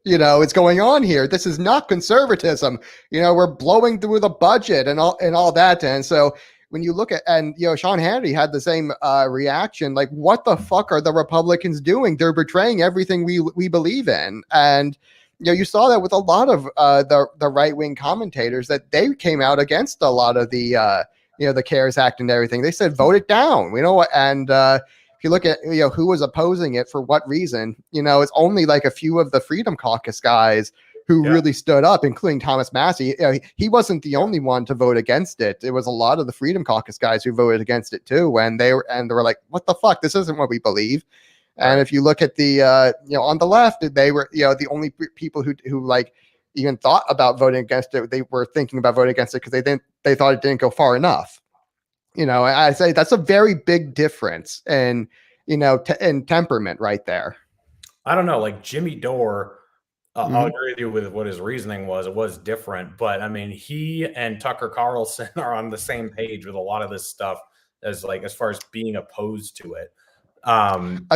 it's going on here. This is not conservatism. We're blowing through the budget and all that. And so when you look at, and Sean Hannity had the same reaction, like, what the fuck are the Republicans doing? They're betraying everything we believe in. And you saw that with a lot of the right wing commentators, that they came out against a lot of the the CARES Act and everything. They said vote it down. And if you look at who was opposing it for what reason, it's only like a few of the Freedom Caucus guys who really stood up, including Thomas Massey. He wasn't the only one to vote against it. It was a lot of the Freedom Caucus guys who voted against it too. And they were like, what the fuck? This isn't what we believe. And if you look at the on the left, they were the only people who like even thought about voting against it. They were thinking about voting against it because they thought it didn't go far enough. I say that's a very big difference in in temperament right there. I don't know, like Jimmy Dore. I'll agree with you with what his reasoning was. It was different, but I mean, he and Tucker Carlson are on the same page with a lot of this stuff as far as being opposed to it.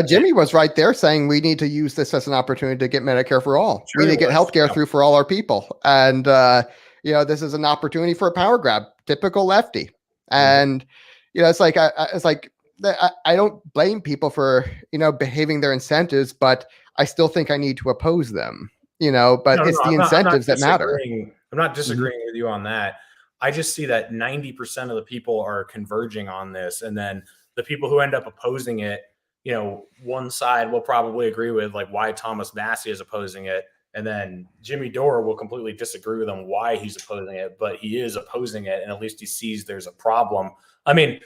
Jimmy was right there saying we need to use this as an opportunity to get Medicare for all. We need to get healthcare through for all our people. And, this is an opportunity for a power grab, typical lefty. And, it's like, I don't blame people for, behaving their incentives, but I still think I need to oppose them, but it's the incentives that matter. I'm not disagreeing with you on that. I just see that 90% of the people are converging on this. And then the people who end up opposing it, you know, one side will probably agree with like why Thomas Massey is opposing it. And then Jimmy Dore will completely disagree with him why he's opposing it, but he is opposing it. And at least he sees there's a problem. I mean,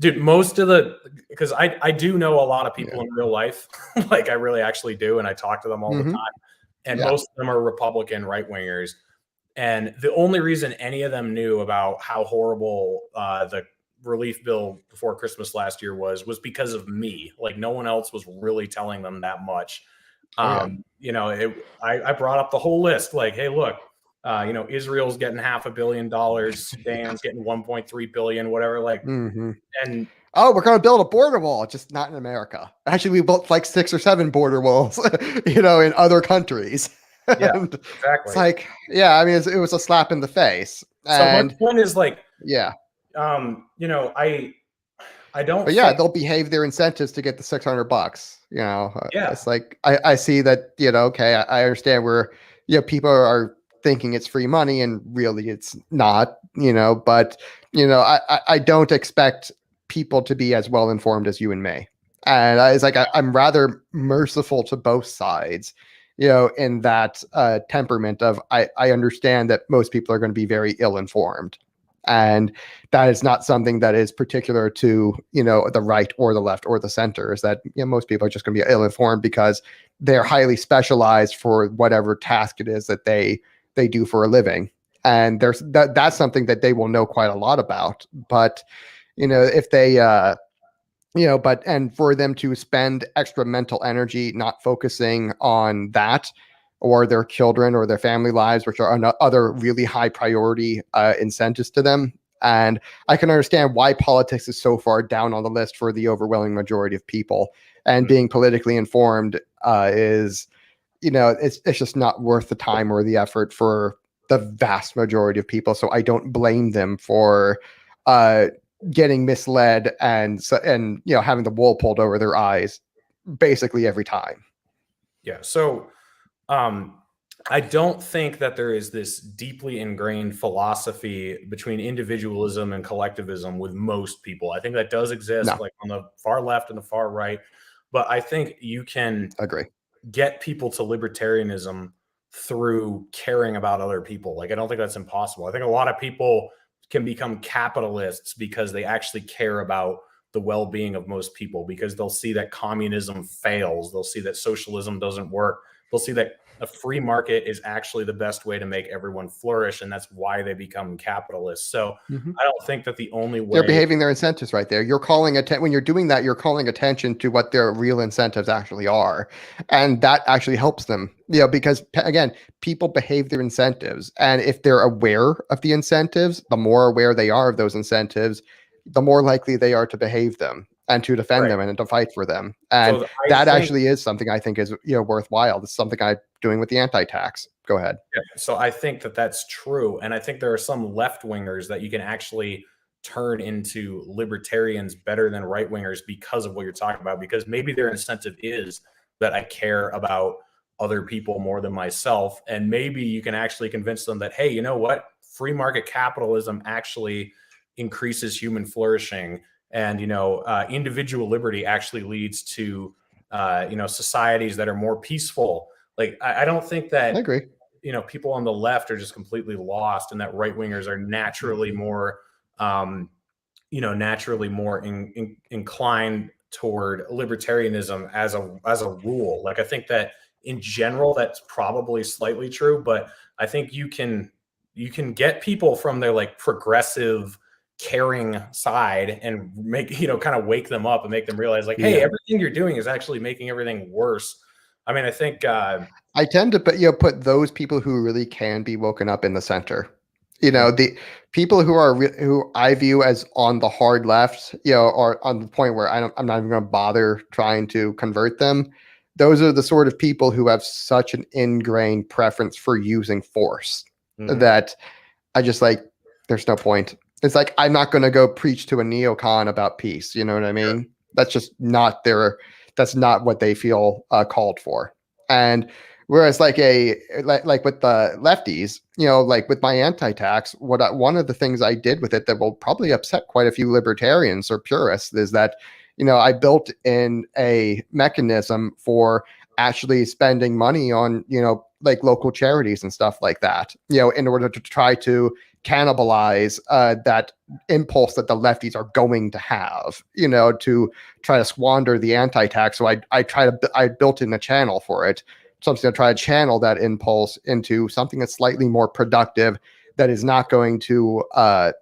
dude, most of because I do know a lot of people in real life, like I really actually do. And I talk to them all the time. And most of them are Republican right-wingers. And the only reason any of them knew about how horrible the relief bill before Christmas last year was because of me. Like no one else was really telling them that much. You know, I brought up the whole list. Like, hey, look, you know, Israel's getting $500 million, Sudan's getting 1.3 billion, whatever. Like, and oh, we're going to build a border wall, just not in America. Actually, we built like 6 or 7 border walls, you know, in other countries. Yeah, exactly. It's like, yeah, I mean, it was a slap in the face. And so my point is like, yeah, you know, I don't. But yeah, they'll behave their incentives to get the $600. You know, it's like I see that. You know, okay, I understand where people are thinking it's free money and really it's not. You know, but you know, I don't expect people to be as well informed as you and me. And it's like I'm rather merciful to both sides. You know, in that temperament of I understand that most people are going to be very ill-informed. And that is not something that is particular to, you know, the right or the left or the center, is that most people are just going to be ill-informed because they're highly specialized for whatever task it is that they do for a living. And that's something that they will know quite a lot about. But, you know, if they, and for them to spend extra mental energy not focusing on that or their children or their family lives, which are other really high priority incentives to them. And I can understand why politics is so far down on the list for the overwhelming majority of people. And being politically informed is, you know, it's just not worth the time or the effort for the vast majority of people. So I don't blame them for getting misled and having the wool pulled over their eyes basically every time. Yeah. So I don't think that there is this deeply ingrained philosophy between individualism and collectivism with most people. I think that does exist, like on the far left and the far right. But I think you can get people to libertarianism through caring about other people. Like, I don't think that's impossible. I think a lot of people can become capitalists because they actually care about the well-being of most people, because they'll see that communism fails. They'll see that socialism doesn't work. They'll see that a free market is actually the best way to make everyone flourish, and that's why they become capitalists. So I don't think that the only way they're behaving their incentives right there. You're calling when you're doing that, you're calling attention to what their real incentives actually are, and that actually helps them. You know, because again, people behave their incentives, and if they're aware of the incentives, the more aware they are of those incentives, the more likely they are to behave them and to defend them and to fight for them. And so that actually is something I think is worthwhile. It's something I'm doing with the anti-tax. Go ahead. Yeah, so I think that that's true. And I think there are some left-wingers that you can actually turn into libertarians better than right-wingers because of what you're talking about, because maybe their incentive is that I care about other people more than myself. And maybe you can actually convince them that, hey, you know what? Free market capitalism actually increases human flourishing. And, individual liberty actually leads to, societies that are more peaceful. Like, I don't think that, I agree. People on the left are just completely lost, and that right wingers are naturally more, inclined toward libertarianism as a rule. Like, I think that in general, that's probably slightly true, but I think you can get people from their like progressive, caring side and make, kind of wake them up and make them realize like, hey, everything you're doing is actually making everything worse. I mean, I think I tend to put those people who really can be woken up in the center. The people who I view as on the hard left, or on the point where I'm not even going to bother trying to convert them. Those are the sort of people who have such an ingrained preference for using force that I just like, there's no point. It's like, I'm not going to go preach to a neocon about peace. You know what I mean? Sure. That's just not that's not what they feel called for. And Whereas like with the lefties, like with my anti-tax, one of the things I did with it that will probably upset quite a few libertarians or purists is that, I built in a mechanism for actually spending money on, like local charities and stuff like that, in order to try to cannibalize that impulse that the lefties are going to have, to try to squander the anti-tax. So I built in a channel for it. So I'm just going to try to channel that impulse into something that's slightly more productive, that is not going to not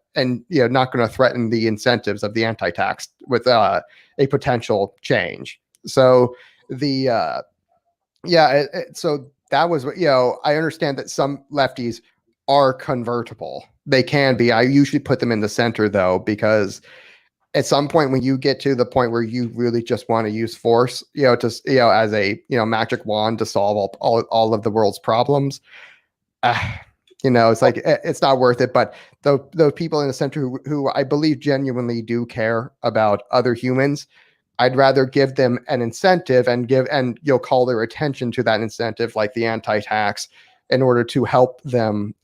going to threaten the incentives of the anti-tax with a potential change. So so that was what, I understand that some lefties are convertible. They can be. I usually put them in the center though, because at some point when you get to the point where you really just want to use force, as a, magic wand to solve all of the world's problems, it's like, it's not worth it. But those people in the center who I believe genuinely do care about other humans, I'd rather give them an incentive and call their attention to that incentive, like the anti-tax, in order to help them,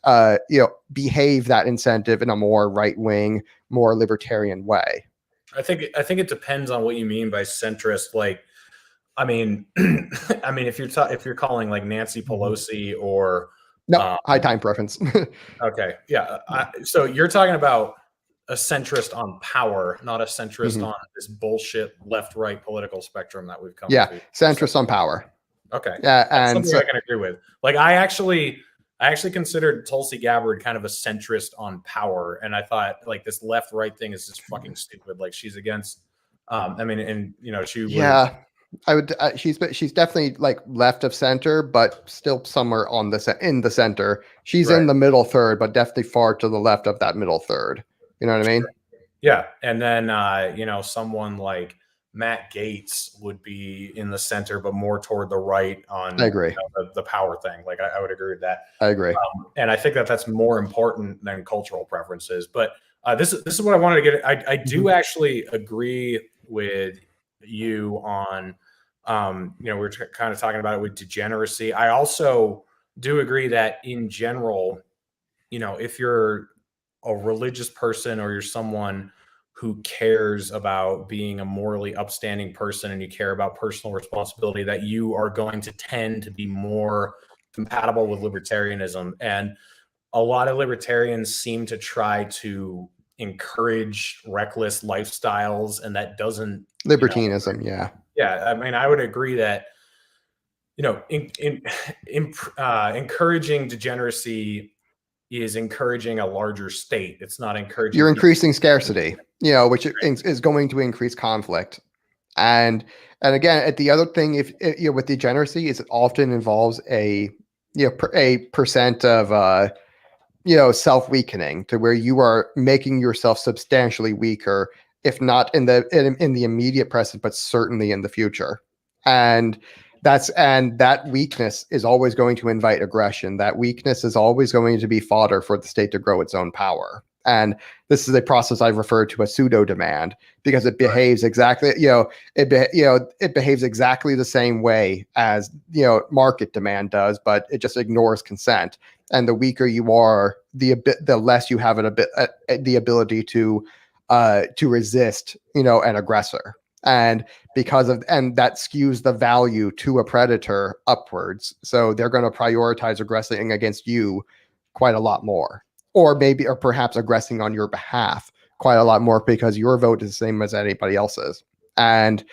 behave that incentive in a more right-wing, more libertarian way. I think it depends on what you mean by centrist. Like, I mean, if you're calling like Nancy Pelosi or high time preference. Okay, yeah. So you're talking about a centrist on power, not a centrist on this bullshit left-right political spectrum that we've come to. Yeah, centrist on power. Okay. Yeah, that's something I can agree with. Like, I actually considered Tulsi Gabbard kind of a centrist on power, and I thought like this left-right thing is just fucking stupid. Like, she's against. She. Yeah, I would. She's definitely like left of center, but still somewhere in the center. She's in the middle third, but definitely far to the left of that middle third. You know what I mean? Yeah, and then someone like Matt Gaetz would be in the center, but more toward the right on. I agree. The power thing. Like, I would agree with that. I agree, and I think that's more important than cultural preferences. But this is what I wanted to get. I do actually agree with you on. We're kind of talking about it with degeneracy. I also do agree that in general, if you're a religious person or you're someone who cares about being a morally upstanding person and you care about personal responsibility, that you are going to tend to be more compatible with libertarianism. And a lot of libertarians seem to try to encourage reckless lifestyles, and that doesn't libertinism. Yeah. I mean, I would agree that, encouraging degeneracy is encouraging a larger state. It's not encouraging. You're increasing scarcity, which is going to increase conflict. And again, at the other thing, if with degeneracy, is it often involves a percent of self-weakening, to where you are making yourself substantially weaker, if not in the immediate present, but certainly in the future. And that weakness is always going to invite aggression. That weakness is always going to be fodder for the state to grow its own power. And this is a process I've referred to as pseudo demand, because it behaves exactly, it behaves exactly the same way as, market demand does, but it just ignores consent. And the weaker you are, the less you have the ability to resist, an aggressor. And and that skews the value to a predator upwards. So they're going to prioritize aggressing against you quite a lot more, or perhaps aggressing on your behalf quite a lot more, because your vote is the same as anybody else's. And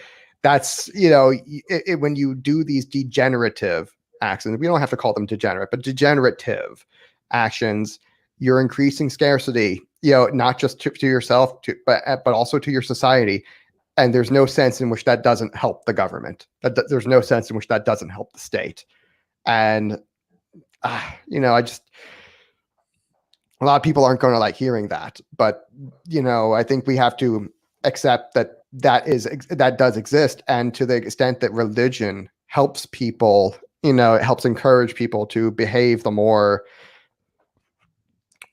that's, when you do these degenerative actions, we don't have to call them degenerate, but degenerative actions, you're increasing scarcity, not just to yourself, but also to your society. And there's no sense in which that doesn't help the government. There's no sense in which that doesn't help the state. And, a lot of people aren't going to like hearing that. But, I think we have to accept that does exist. And to the extent that religion helps people, it helps encourage people to behave the more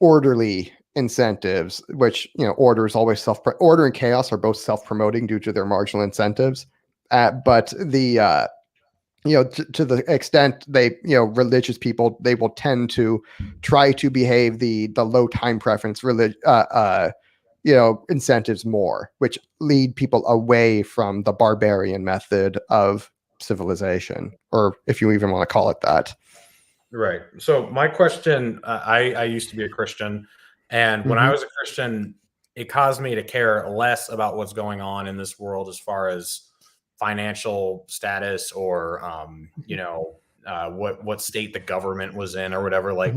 orderly incentives, which order is always order and chaos are both self-promoting due to their marginal incentives, but to the extent they, religious people, they will tend to try to behave the low time preference incentives more, which lead people away from the barbarian method of civilization, or if you even want to call it that. Right. So my question, I used to be a Christian, and when I was a Christian, it caused me to care less about what's going on in this world as far as financial status or what state the government was in or whatever. Like,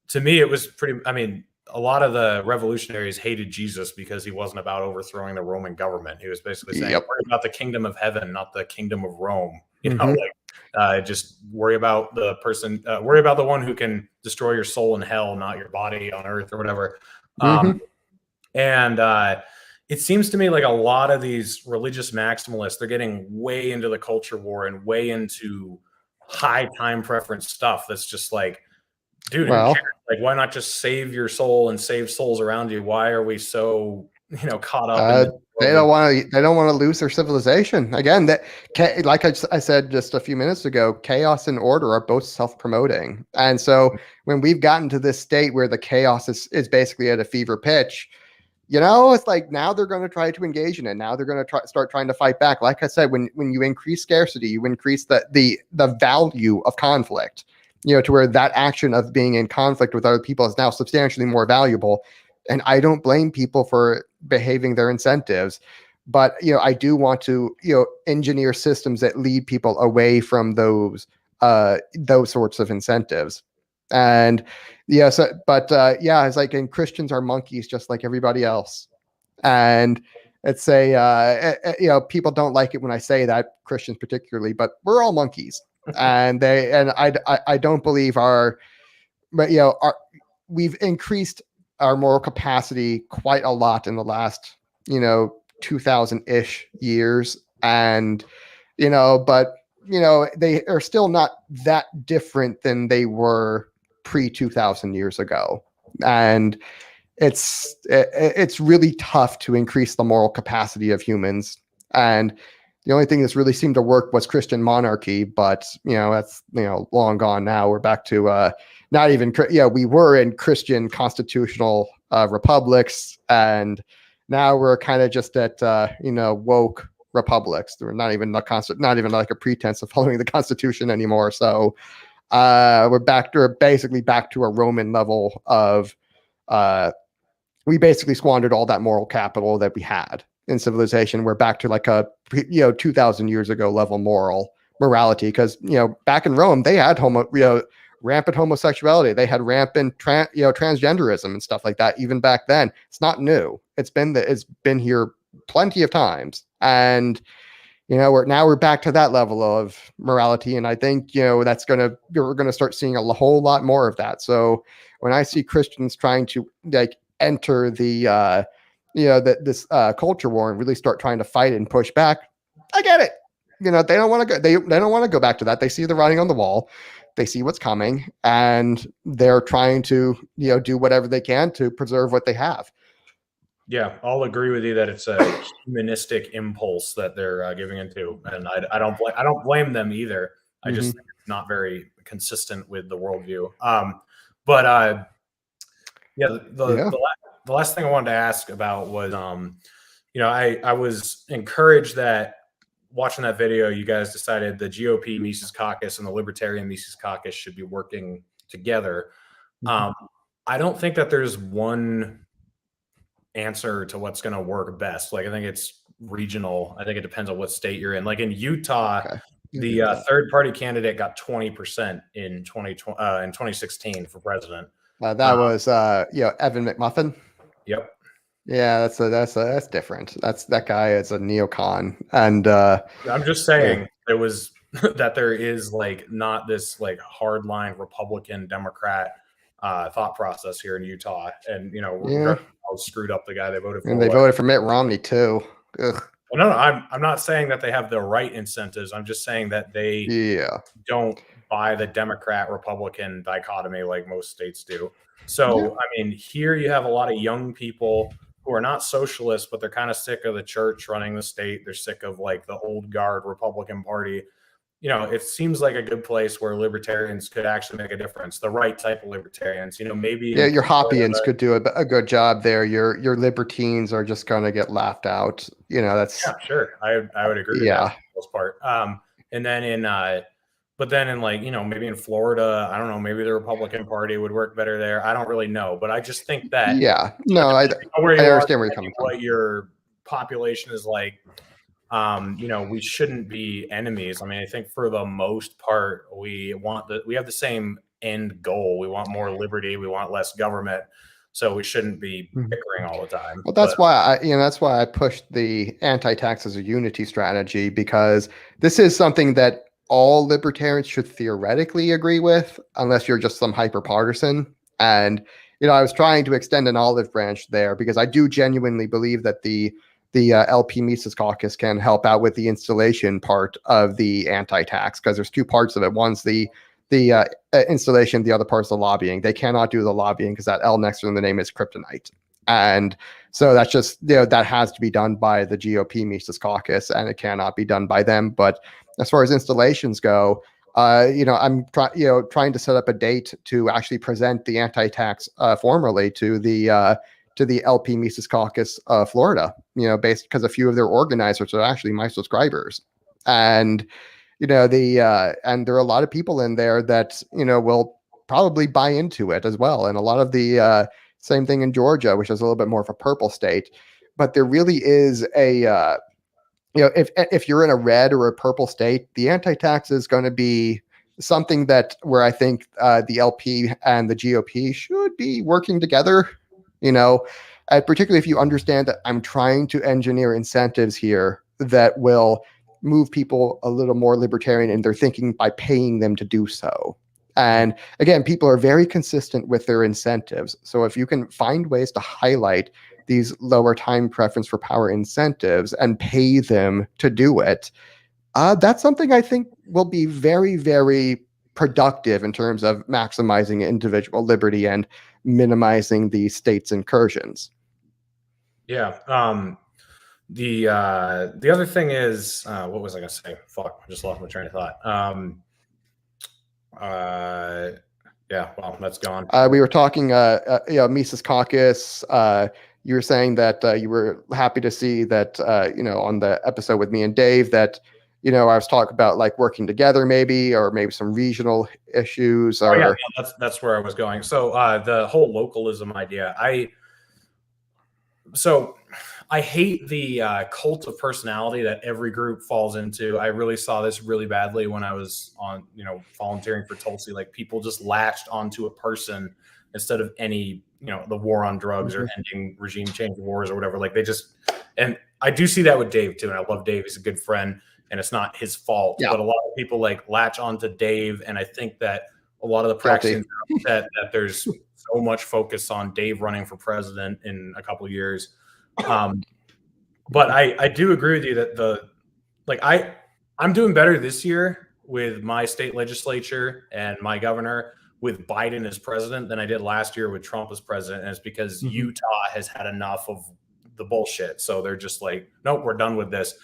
to me, it was pretty. I mean, a lot of the revolutionaries hated Jesus because he wasn't about overthrowing the Roman government. He was basically saying, worry about the kingdom of heaven, not the kingdom of Rome. Just worry about the person, worry about the one who can destroy your soul in hell, not your body on earth or whatever. And it seems to me like a lot of these religious maximalists, they're getting way into the culture war and way into high time preference stuff. That's just like, dude, like, why not just save your soul and save souls around you? Why are we so, caught up? They don't want to lose their civilization. Again, like I said just a few minutes ago, chaos and order are both self-promoting. And so when we've gotten to this state where the chaos is basically at a fever pitch, it's like now they're going to try to engage in it. Now they're going to start trying to fight back. Like I said, when you increase scarcity, you increase the value of conflict, to where that action of being in conflict with other people is now substantially more valuable. And I don't blame people for behaving their incentives, but I do want to engineer systems that lead people away from those sorts of incentives. And it's like, and Christians are monkeys just like everybody else. And it's people don't like it when I say that, Christians particularly, but we're all monkeys. And I don't believe we've increased our moral capacity quite a lot in the last 2000-ish years, and but they are still not that different than they were pre-2000 years ago. And it's really tough to increase the moral capacity of humans. And the only thing that's really seemed to work was Christian monarchy, but that's long gone now. We're back to not even we were in Christian constitutional republics, and now we're kind of just at woke republics. We're not even like a pretense of following the Constitution anymore. So we're basically back to a Roman level of we basically squandered all that moral capital that we had in civilization. We're back to like a 2000 years ago level morality, because back in Rome they had rampant homosexuality, they had rampant transgenderism and stuff like that. Even back then, it's not new. It's been here plenty of times, and we're back to that level of morality. And I think we're gonna start seeing a whole lot more of that. So when I see Christians trying to like enter the this culture war and really start trying to fight and push back, I get it. They don't want to go. They don't want to go back to that. They see the writing on the wall. They see what's coming, and they're trying to do whatever they can to preserve what they have. Yeah, I'll agree with you that it's a humanistic impulse that they're giving into, and I don't blame them either. I just think it's not very consistent with the worldview. The last thing I wanted to ask about was, I was encouraged that watching that video, you guys decided the GOP Mises Caucus and the Libertarian Mises Caucus should be working together. I don't think that there's one answer to what's going to work best. Like, I think it's regional. I think it depends on what state you're in. Like in Utah, the third party candidate got 20% in 2016 for president. That was Evan McMuffin. Yep. Yeah, that's different. That guy is a neocon, and I'm just saying there was that there is like not this like hardline Republican Democrat thought process here in Utah, and how screwed up the guy they voted for. And they voted for Mitt Romney too. Ugh. Well, no, I'm not saying that they have the right incentives. I'm just saying that they don't buy the Democrat Republican dichotomy like most states do. So I mean, here you have a lot of young people who are not socialists, but they're kind of sick of the church running the state. They're sick of like the old guard Republican Party. it seems like a good place where libertarians could actually make a difference. The right type of libertarians, maybe. Yeah, your Hoppians could do a good job there. Your libertines are just going to get laughed out. That's Yeah, sure. I would agree with that for the most part. And then but then in maybe in Florida, I don't know, maybe the Republican Party would work better there. I don't really know, but I just think that I understand where you're coming from. What your population is like, we shouldn't be enemies. I mean, I think for the most part, we have the same end goal. We want more liberty. We want less government. So we shouldn't be bickering all the time. Well, that's why I pushed the anti-tax as a unity strategy, because this is something that all libertarians should theoretically agree with, unless you're just some hyper partisan. And I was trying to extend an olive branch there because I do genuinely believe that the LP Mises Caucus can help out with the installation part of the anti-tax, because there's two parts of it. One's the installation, the other part's the lobbying. They cannot do the lobbying because that L next to the name is kryptonite. And so that's just, that has to be done by the GOP Mises Caucus, and it cannot be done by them. But as far as installations go, I'm trying to set up a date to actually present the anti-tax formally to the LP Mises Caucus Florida, based because a few of their organizers are actually my subscribers. And and there are a lot of people in there that will probably buy into it as well. And a lot of the same thing in Georgia, which is a little bit more of a purple state. But there really is a if you're in a red or a purple state, the anti-tax is going to be something where I think the LP and the GOP should be working together. Particularly if you understand that I'm trying to engineer incentives here that will move people a little more libertarian in their thinking by paying them to do so. And again, people are very consistent with their incentives. So if you can find ways to highlight these lower time preference for power incentives and pay them to do it, that's something I think will be very, very productive in terms of maximizing individual liberty and minimizing the state's incursions. Yeah. The other thing is, what was I gonna say? Fuck, I just lost my train of thought. Yeah, well, that's gone. We were talking, Mises Caucus. You were saying that you were happy to see that, on the episode with me and Dave, that I was talking about like working together, maybe some regional issues. Or no, that's where I was going. So the whole localism idea, I hate the cult of personality that every group falls into. I really saw this really badly when I was on, volunteering for Tulsi. Like, people just latched onto a person instead of any, the war on drugs or ending regime change wars or whatever. Like, and I do see that with Dave too. And I love Dave. He's a good friend, and it's not his fault. Yeah. But a lot of people latch onto Dave. And I think that a lot of the practitioners are upset that there's so much focus on Dave running for president in a couple of years. But I do agree with you that I'm doing better this year with my state legislature and my governor with Biden as president than I did last year with Trump as president. And it's because Utah has had enough of the bullshit. So they're just like, nope, we're done with this.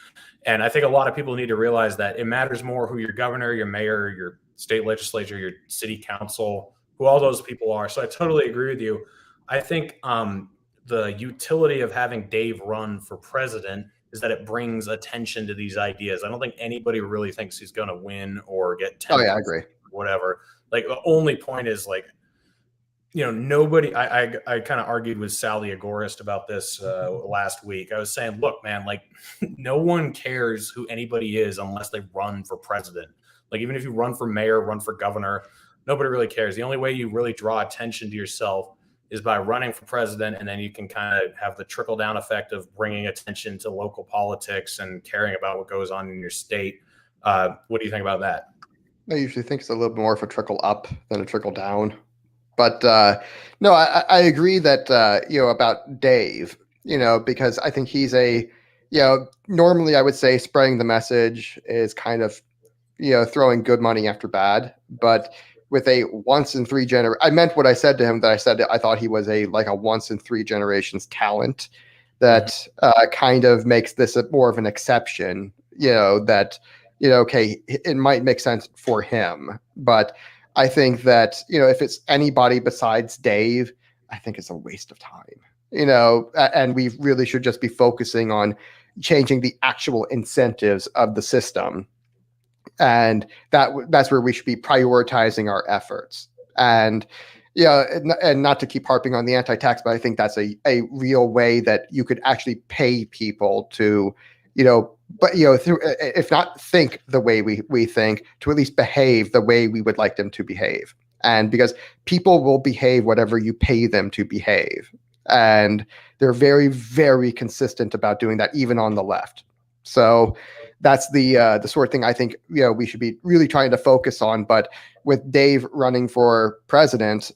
And I think a lot of people need to realize that it matters more who your governor, your mayor, your state legislature, your city council, who all those people are. So I totally agree with you. I think the utility of having Dave run for president is that it brings attention to these ideas. I don't think anybody really thinks he's going to win or get 10. Oh yeah, I agree. Whatever. Like, the only point is, like, nobody. I kind of argued with Sally Agorist about this last week. I was saying, look, man, like, no one cares who anybody is unless they run for president. Like, even if you run for mayor, run for governor, nobody really cares. The only way you really draw attention to yourself is by running for president, and then you can kind of have the trickle down effect of bringing attention to local politics and caring about what goes on in your state. What do you think about that? I usually think it's a little bit more of a trickle up than a trickle down. But no, I agree that, about Dave, because I think he's normally I would say spreading the message is kind of, throwing good money after bad. But with a once in three I meant what I said to him, that I thought he was a once in three generations talent that kind of makes this more of an exception, that okay, it might make sense for him. But I think that, if it's anybody besides Dave, I think it's a waste of time, and we really should just be focusing on changing the actual incentives of the system. And that's where we should be prioritizing our efforts. And and not to keep harping on the anti-tax, but I think that's a real way that you could actually pay people to, through, if not think the way we think, to at least behave the way we would like them to behave. And because people will behave whatever you pay them to behave. And they're very, very consistent about doing that, even on the left. So that's the sort of thing I think we should be really trying to focus on. But with Dave running for president,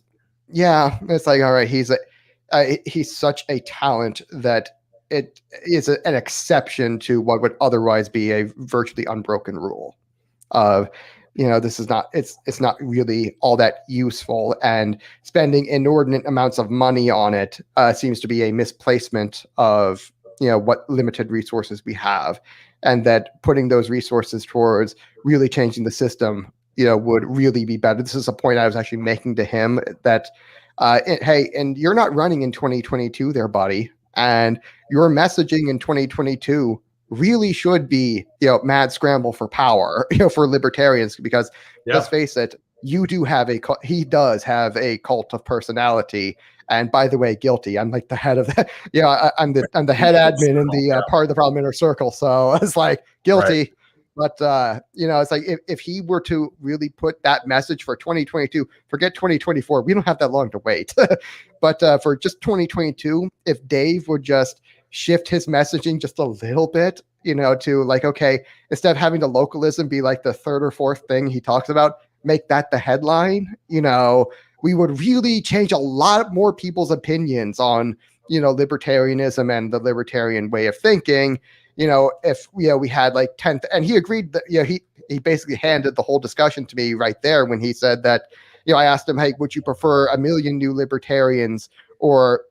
it's like, all right, he's such a talent that it is an exception to what would otherwise be a virtually unbroken rule of, this is not, it's not really all that useful, and spending inordinate amounts of money on it seems to be a misplacement of, what limited resources we have, and that putting those resources towards really changing the system, would really be better. This is a point I was actually making to him, that, hey, and you're not running in 2022 there, buddy. And your messaging in 2022 really should be, mad scramble for power, for libertarians, because let's face it, he does have a cult of personality. And by the way, guilty. I'm like the head of that. I'm the head admin in the part of the problem inner circle. So it's like guilty. Right. But it's like if he were to really put that message for 2022, forget 2024. We don't have that long to wait. But for just 2022, if Dave would just shift his messaging just a little bit, to like, okay, instead of having the localism be like the third or fourth thing he talks about, make that the headline, we would really change a lot more people's opinions on, libertarianism and the libertarian way of thinking. If we had like 10th, and he agreed that, he basically handed the whole discussion to me right there when he said that, I asked him, hey, would you prefer 1 million new libertarians or,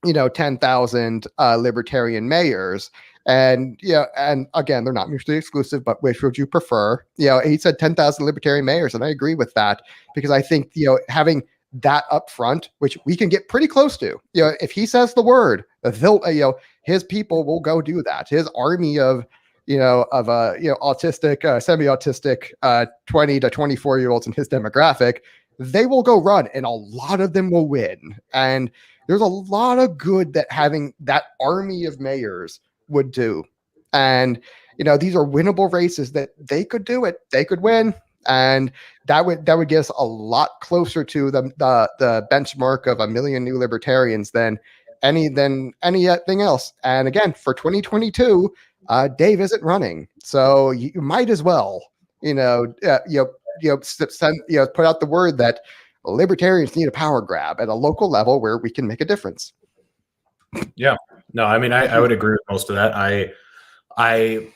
10,000 libertarian mayors? And, and again, they're not mutually exclusive, but which would you prefer? He said 10,000 libertarian mayors. And I agree with that, because I think, having that up front, which we can get pretty close to, if he says the word, they'll, his people will go do that. His army of, autistic, semi-autistic, 20 to 24-year-olds in his demographic, they will go run, and a lot of them will win. And there's a lot of good that having that army of mayors would do. And, these are winnable races that they could do it. They could win. And that would get us a lot closer to the benchmark of 1 million new libertarians than anything else. And again, for 2022, Dave isn't running, so you might as well, put out the word that libertarians need a power grab at a local level where we can make a difference. Yeah, no, I mean, I would agree with most of that. I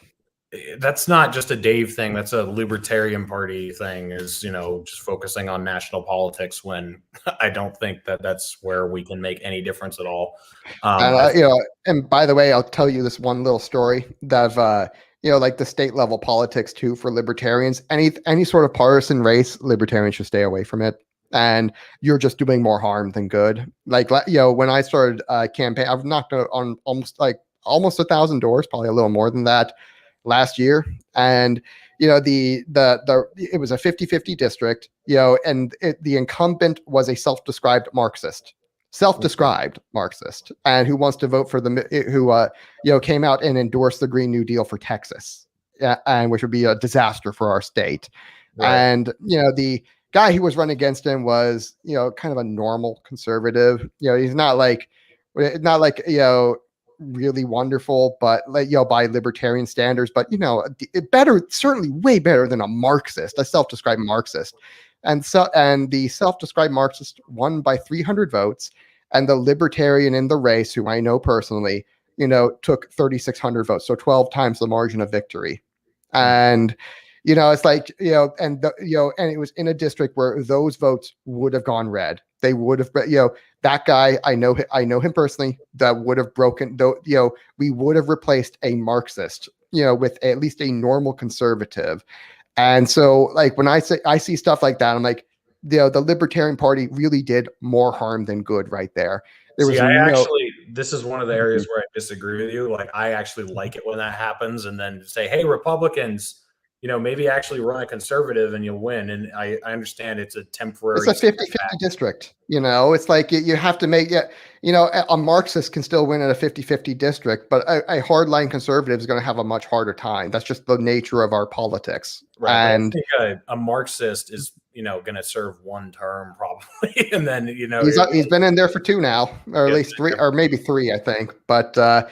that's not just a Dave thing. That's a Libertarian Party thing, is, just focusing on national politics, when I don't think that that's where we can make any difference at all. And by the way, I'll tell you this one little story that, like the state level politics too, for libertarians, any sort of partisan race, libertarians should stay away from it. And you're just doing more harm than good. Like, when I started campaign, I've knocked on almost 1,000 doors, probably a little more than that, last year. And it was a 50-50 district, and the incumbent was a self-described Marxist, and who wants to vote for who came out and endorsed the Green New Deal for Texas, and which would be a disaster for our state. Right. And the guy who was running against him was kind of a normal conservative. He's not like really wonderful, but by libertarian standards, but certainly way better than a Marxist, a self-described Marxist. And the self-described Marxist won by 300 votes, and the libertarian in the race, who I know personally, took 3,600 votes, so 12 times the margin of victory. And it's like, and it was in a district where those votes would have gone red. They would have, that guy, I know him personally, that would have broken, we would have replaced a Marxist, with at least a normal conservative. And so, like, when I see stuff like that, I'm like, the Libertarian Party really did more harm than good right there. There was This is one of the areas where I disagree with you. Like, I actually like it when that happens, and then say, hey, Republicans, maybe actually run a conservative and you'll win. And I understand it's a temporary. It's a 50-50 district. It's like you have to make it. A Marxist can still win in a 50-50 district, but a hardline conservative is going to have a much harder time. That's just the nature of our politics. Right. And I think a Marxist is, going to serve one term probably, and then he's been in there for 2 now, or at least 3, or maybe 3, I think. But right.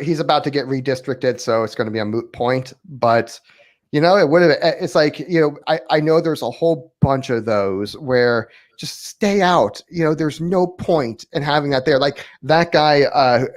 He's about to get redistricted, so it's going to be a moot point. But it would have. It's like I know there's a whole bunch of those where just stay out. There's no point in having that there. Like that guy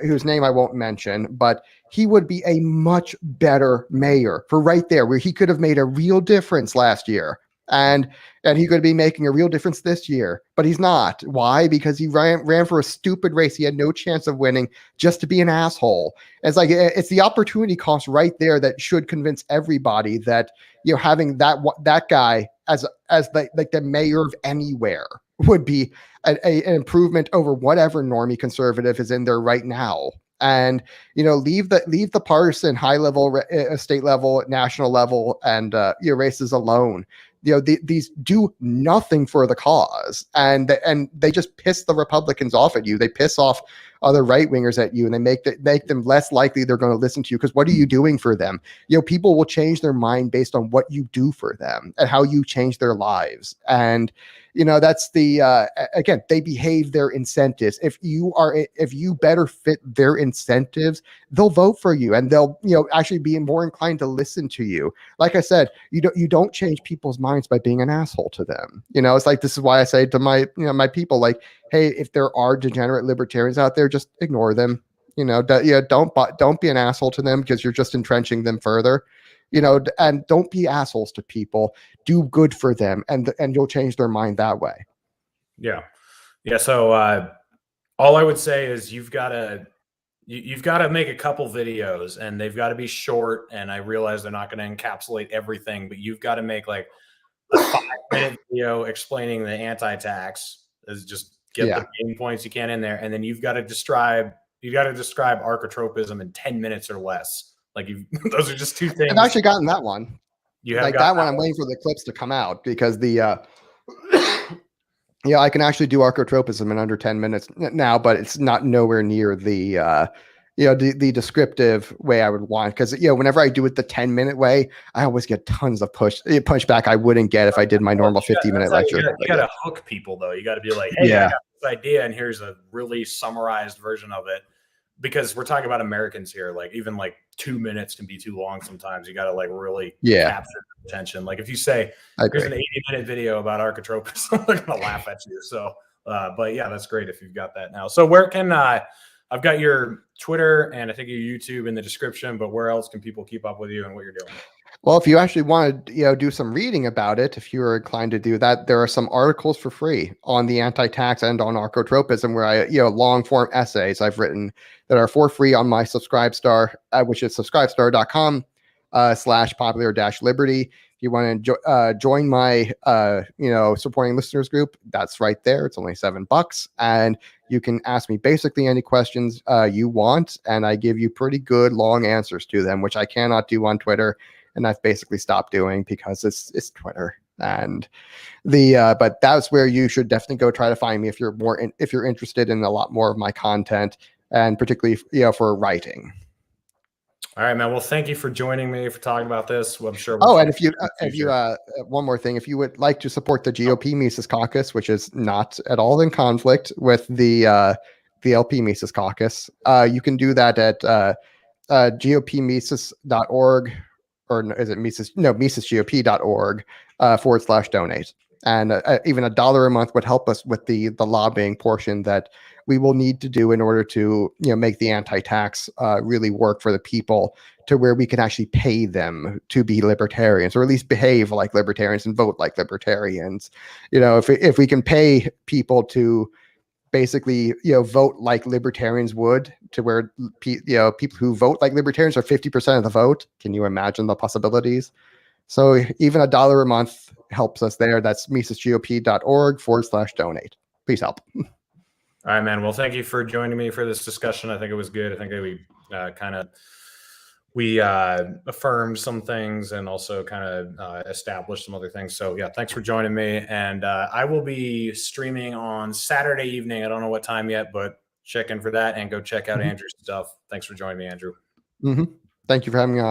whose name I won't mention, but he would be a much better mayor for right there, where he could have made a real difference last year. And he could be making a real difference this year, but he's not. Why? Because he ran for a stupid race. He had no chance of winning just to be an asshole. It's like it's the opportunity cost right there that should convince everybody that having that guy as the mayor of anywhere would be an improvement over whatever normie conservative is in there right now. And leave the partisan high level, state level, national level, and races alone. These do nothing for the cause, and they just piss the Republicans off at you. They piss off other right wingers at you, and they make them less likely they're going to listen to you. Because what are you doing for them? People will change their mind based on what you do for them and how you change their lives. And that's the again, they behave their incentives. If you better fit their incentives, they'll vote for you, and they'll actually be more inclined to listen to you. Like I said, you don't change people's minds by being an asshole to them. It's like, this is why I say to my my people, like, hey, if there are degenerate libertarians out there, just ignore them. Don't be an asshole to them, because you're just entrenching them further. And don't be assholes to people. Do good for them, and you'll change their mind that way. Yeah. So all I would say is you've got to make a couple videos, and they've got to be short. And I realize they're not going to encapsulate everything, but you've got to make like a 5-minute video explaining the anti-tax. Is just get the main points you can in there, and then you've got to describe archotropism in 10 minutes or less. Like those are just 2 things. I've actually gotten that one. You have like that one. I'm waiting for the clips to come out, because the I can actually do archotropism in under 10 minutes now, but it's not nowhere near the the descriptive way I would want. Because whenever I do it the 10-minute way, I always get tons of pushback I wouldn't get if I did my normal 50-minute lecture. You got to hook people though. You got to be like, hey, I got this idea, and here's a really summarized version of it. Because we're talking about Americans here, like even like 2 minutes can be too long sometimes. You got to like really capture attention. Like if you say there's an 80-minute video about archotropism, they're gonna laugh at you. So, but yeah, that's great if you've got that now. So where can I've got your Twitter and I think your YouTube in the description, but where else can people keep up with you and what you're doing? Well, if you actually want to, do some reading about it, if you're inclined to do that, there are some articles for free on the anti-tax and on archotropism, where I, long form essays I've written that are for free on my Subscribestar, which is subscribestar.com/popular-liberty. If you want to join my, supporting listeners group, that's right there. It's only $7, and you can ask me basically any questions you want, and I give you pretty good long answers to them, which I cannot do on Twitter. And I've basically stopped doing because it's Twitter, and but that's where you should definitely go try to find me if you're interested in a lot more of my content, and particularly for writing. All right, man. Well, thank you for joining me for talking about this. I'm sure. And if you one more thing, if you would like to support the GOP Mises Caucus, which is not at all in conflict with the LP Mises Caucus, you can do that at gopmises.org. Or is it Mises? No, misesgop.org /donate. And even $1 a month would help us with the lobbying portion that we will need to do in order to make the anti-tax really work for the people, to where we can actually pay them to be libertarians, or at least behave like libertarians and vote like libertarians. If we can pay people to basically, vote like libertarians would, to where people who vote like libertarians are 50% of the vote. Can you imagine the possibilities? So even $1 a month helps us there. That's misesgop.org/donate. Please help. All right, man. Well, thank you for joining me for this discussion. I think it was good. I think that we affirmed some things and also kind of established some other things. So yeah, thanks for joining me. And I will be streaming on Saturday evening. I don't know what time yet, but check in for that and go check out Andrew's stuff. Thanks for joining me, Andrew. Thank you for having me on.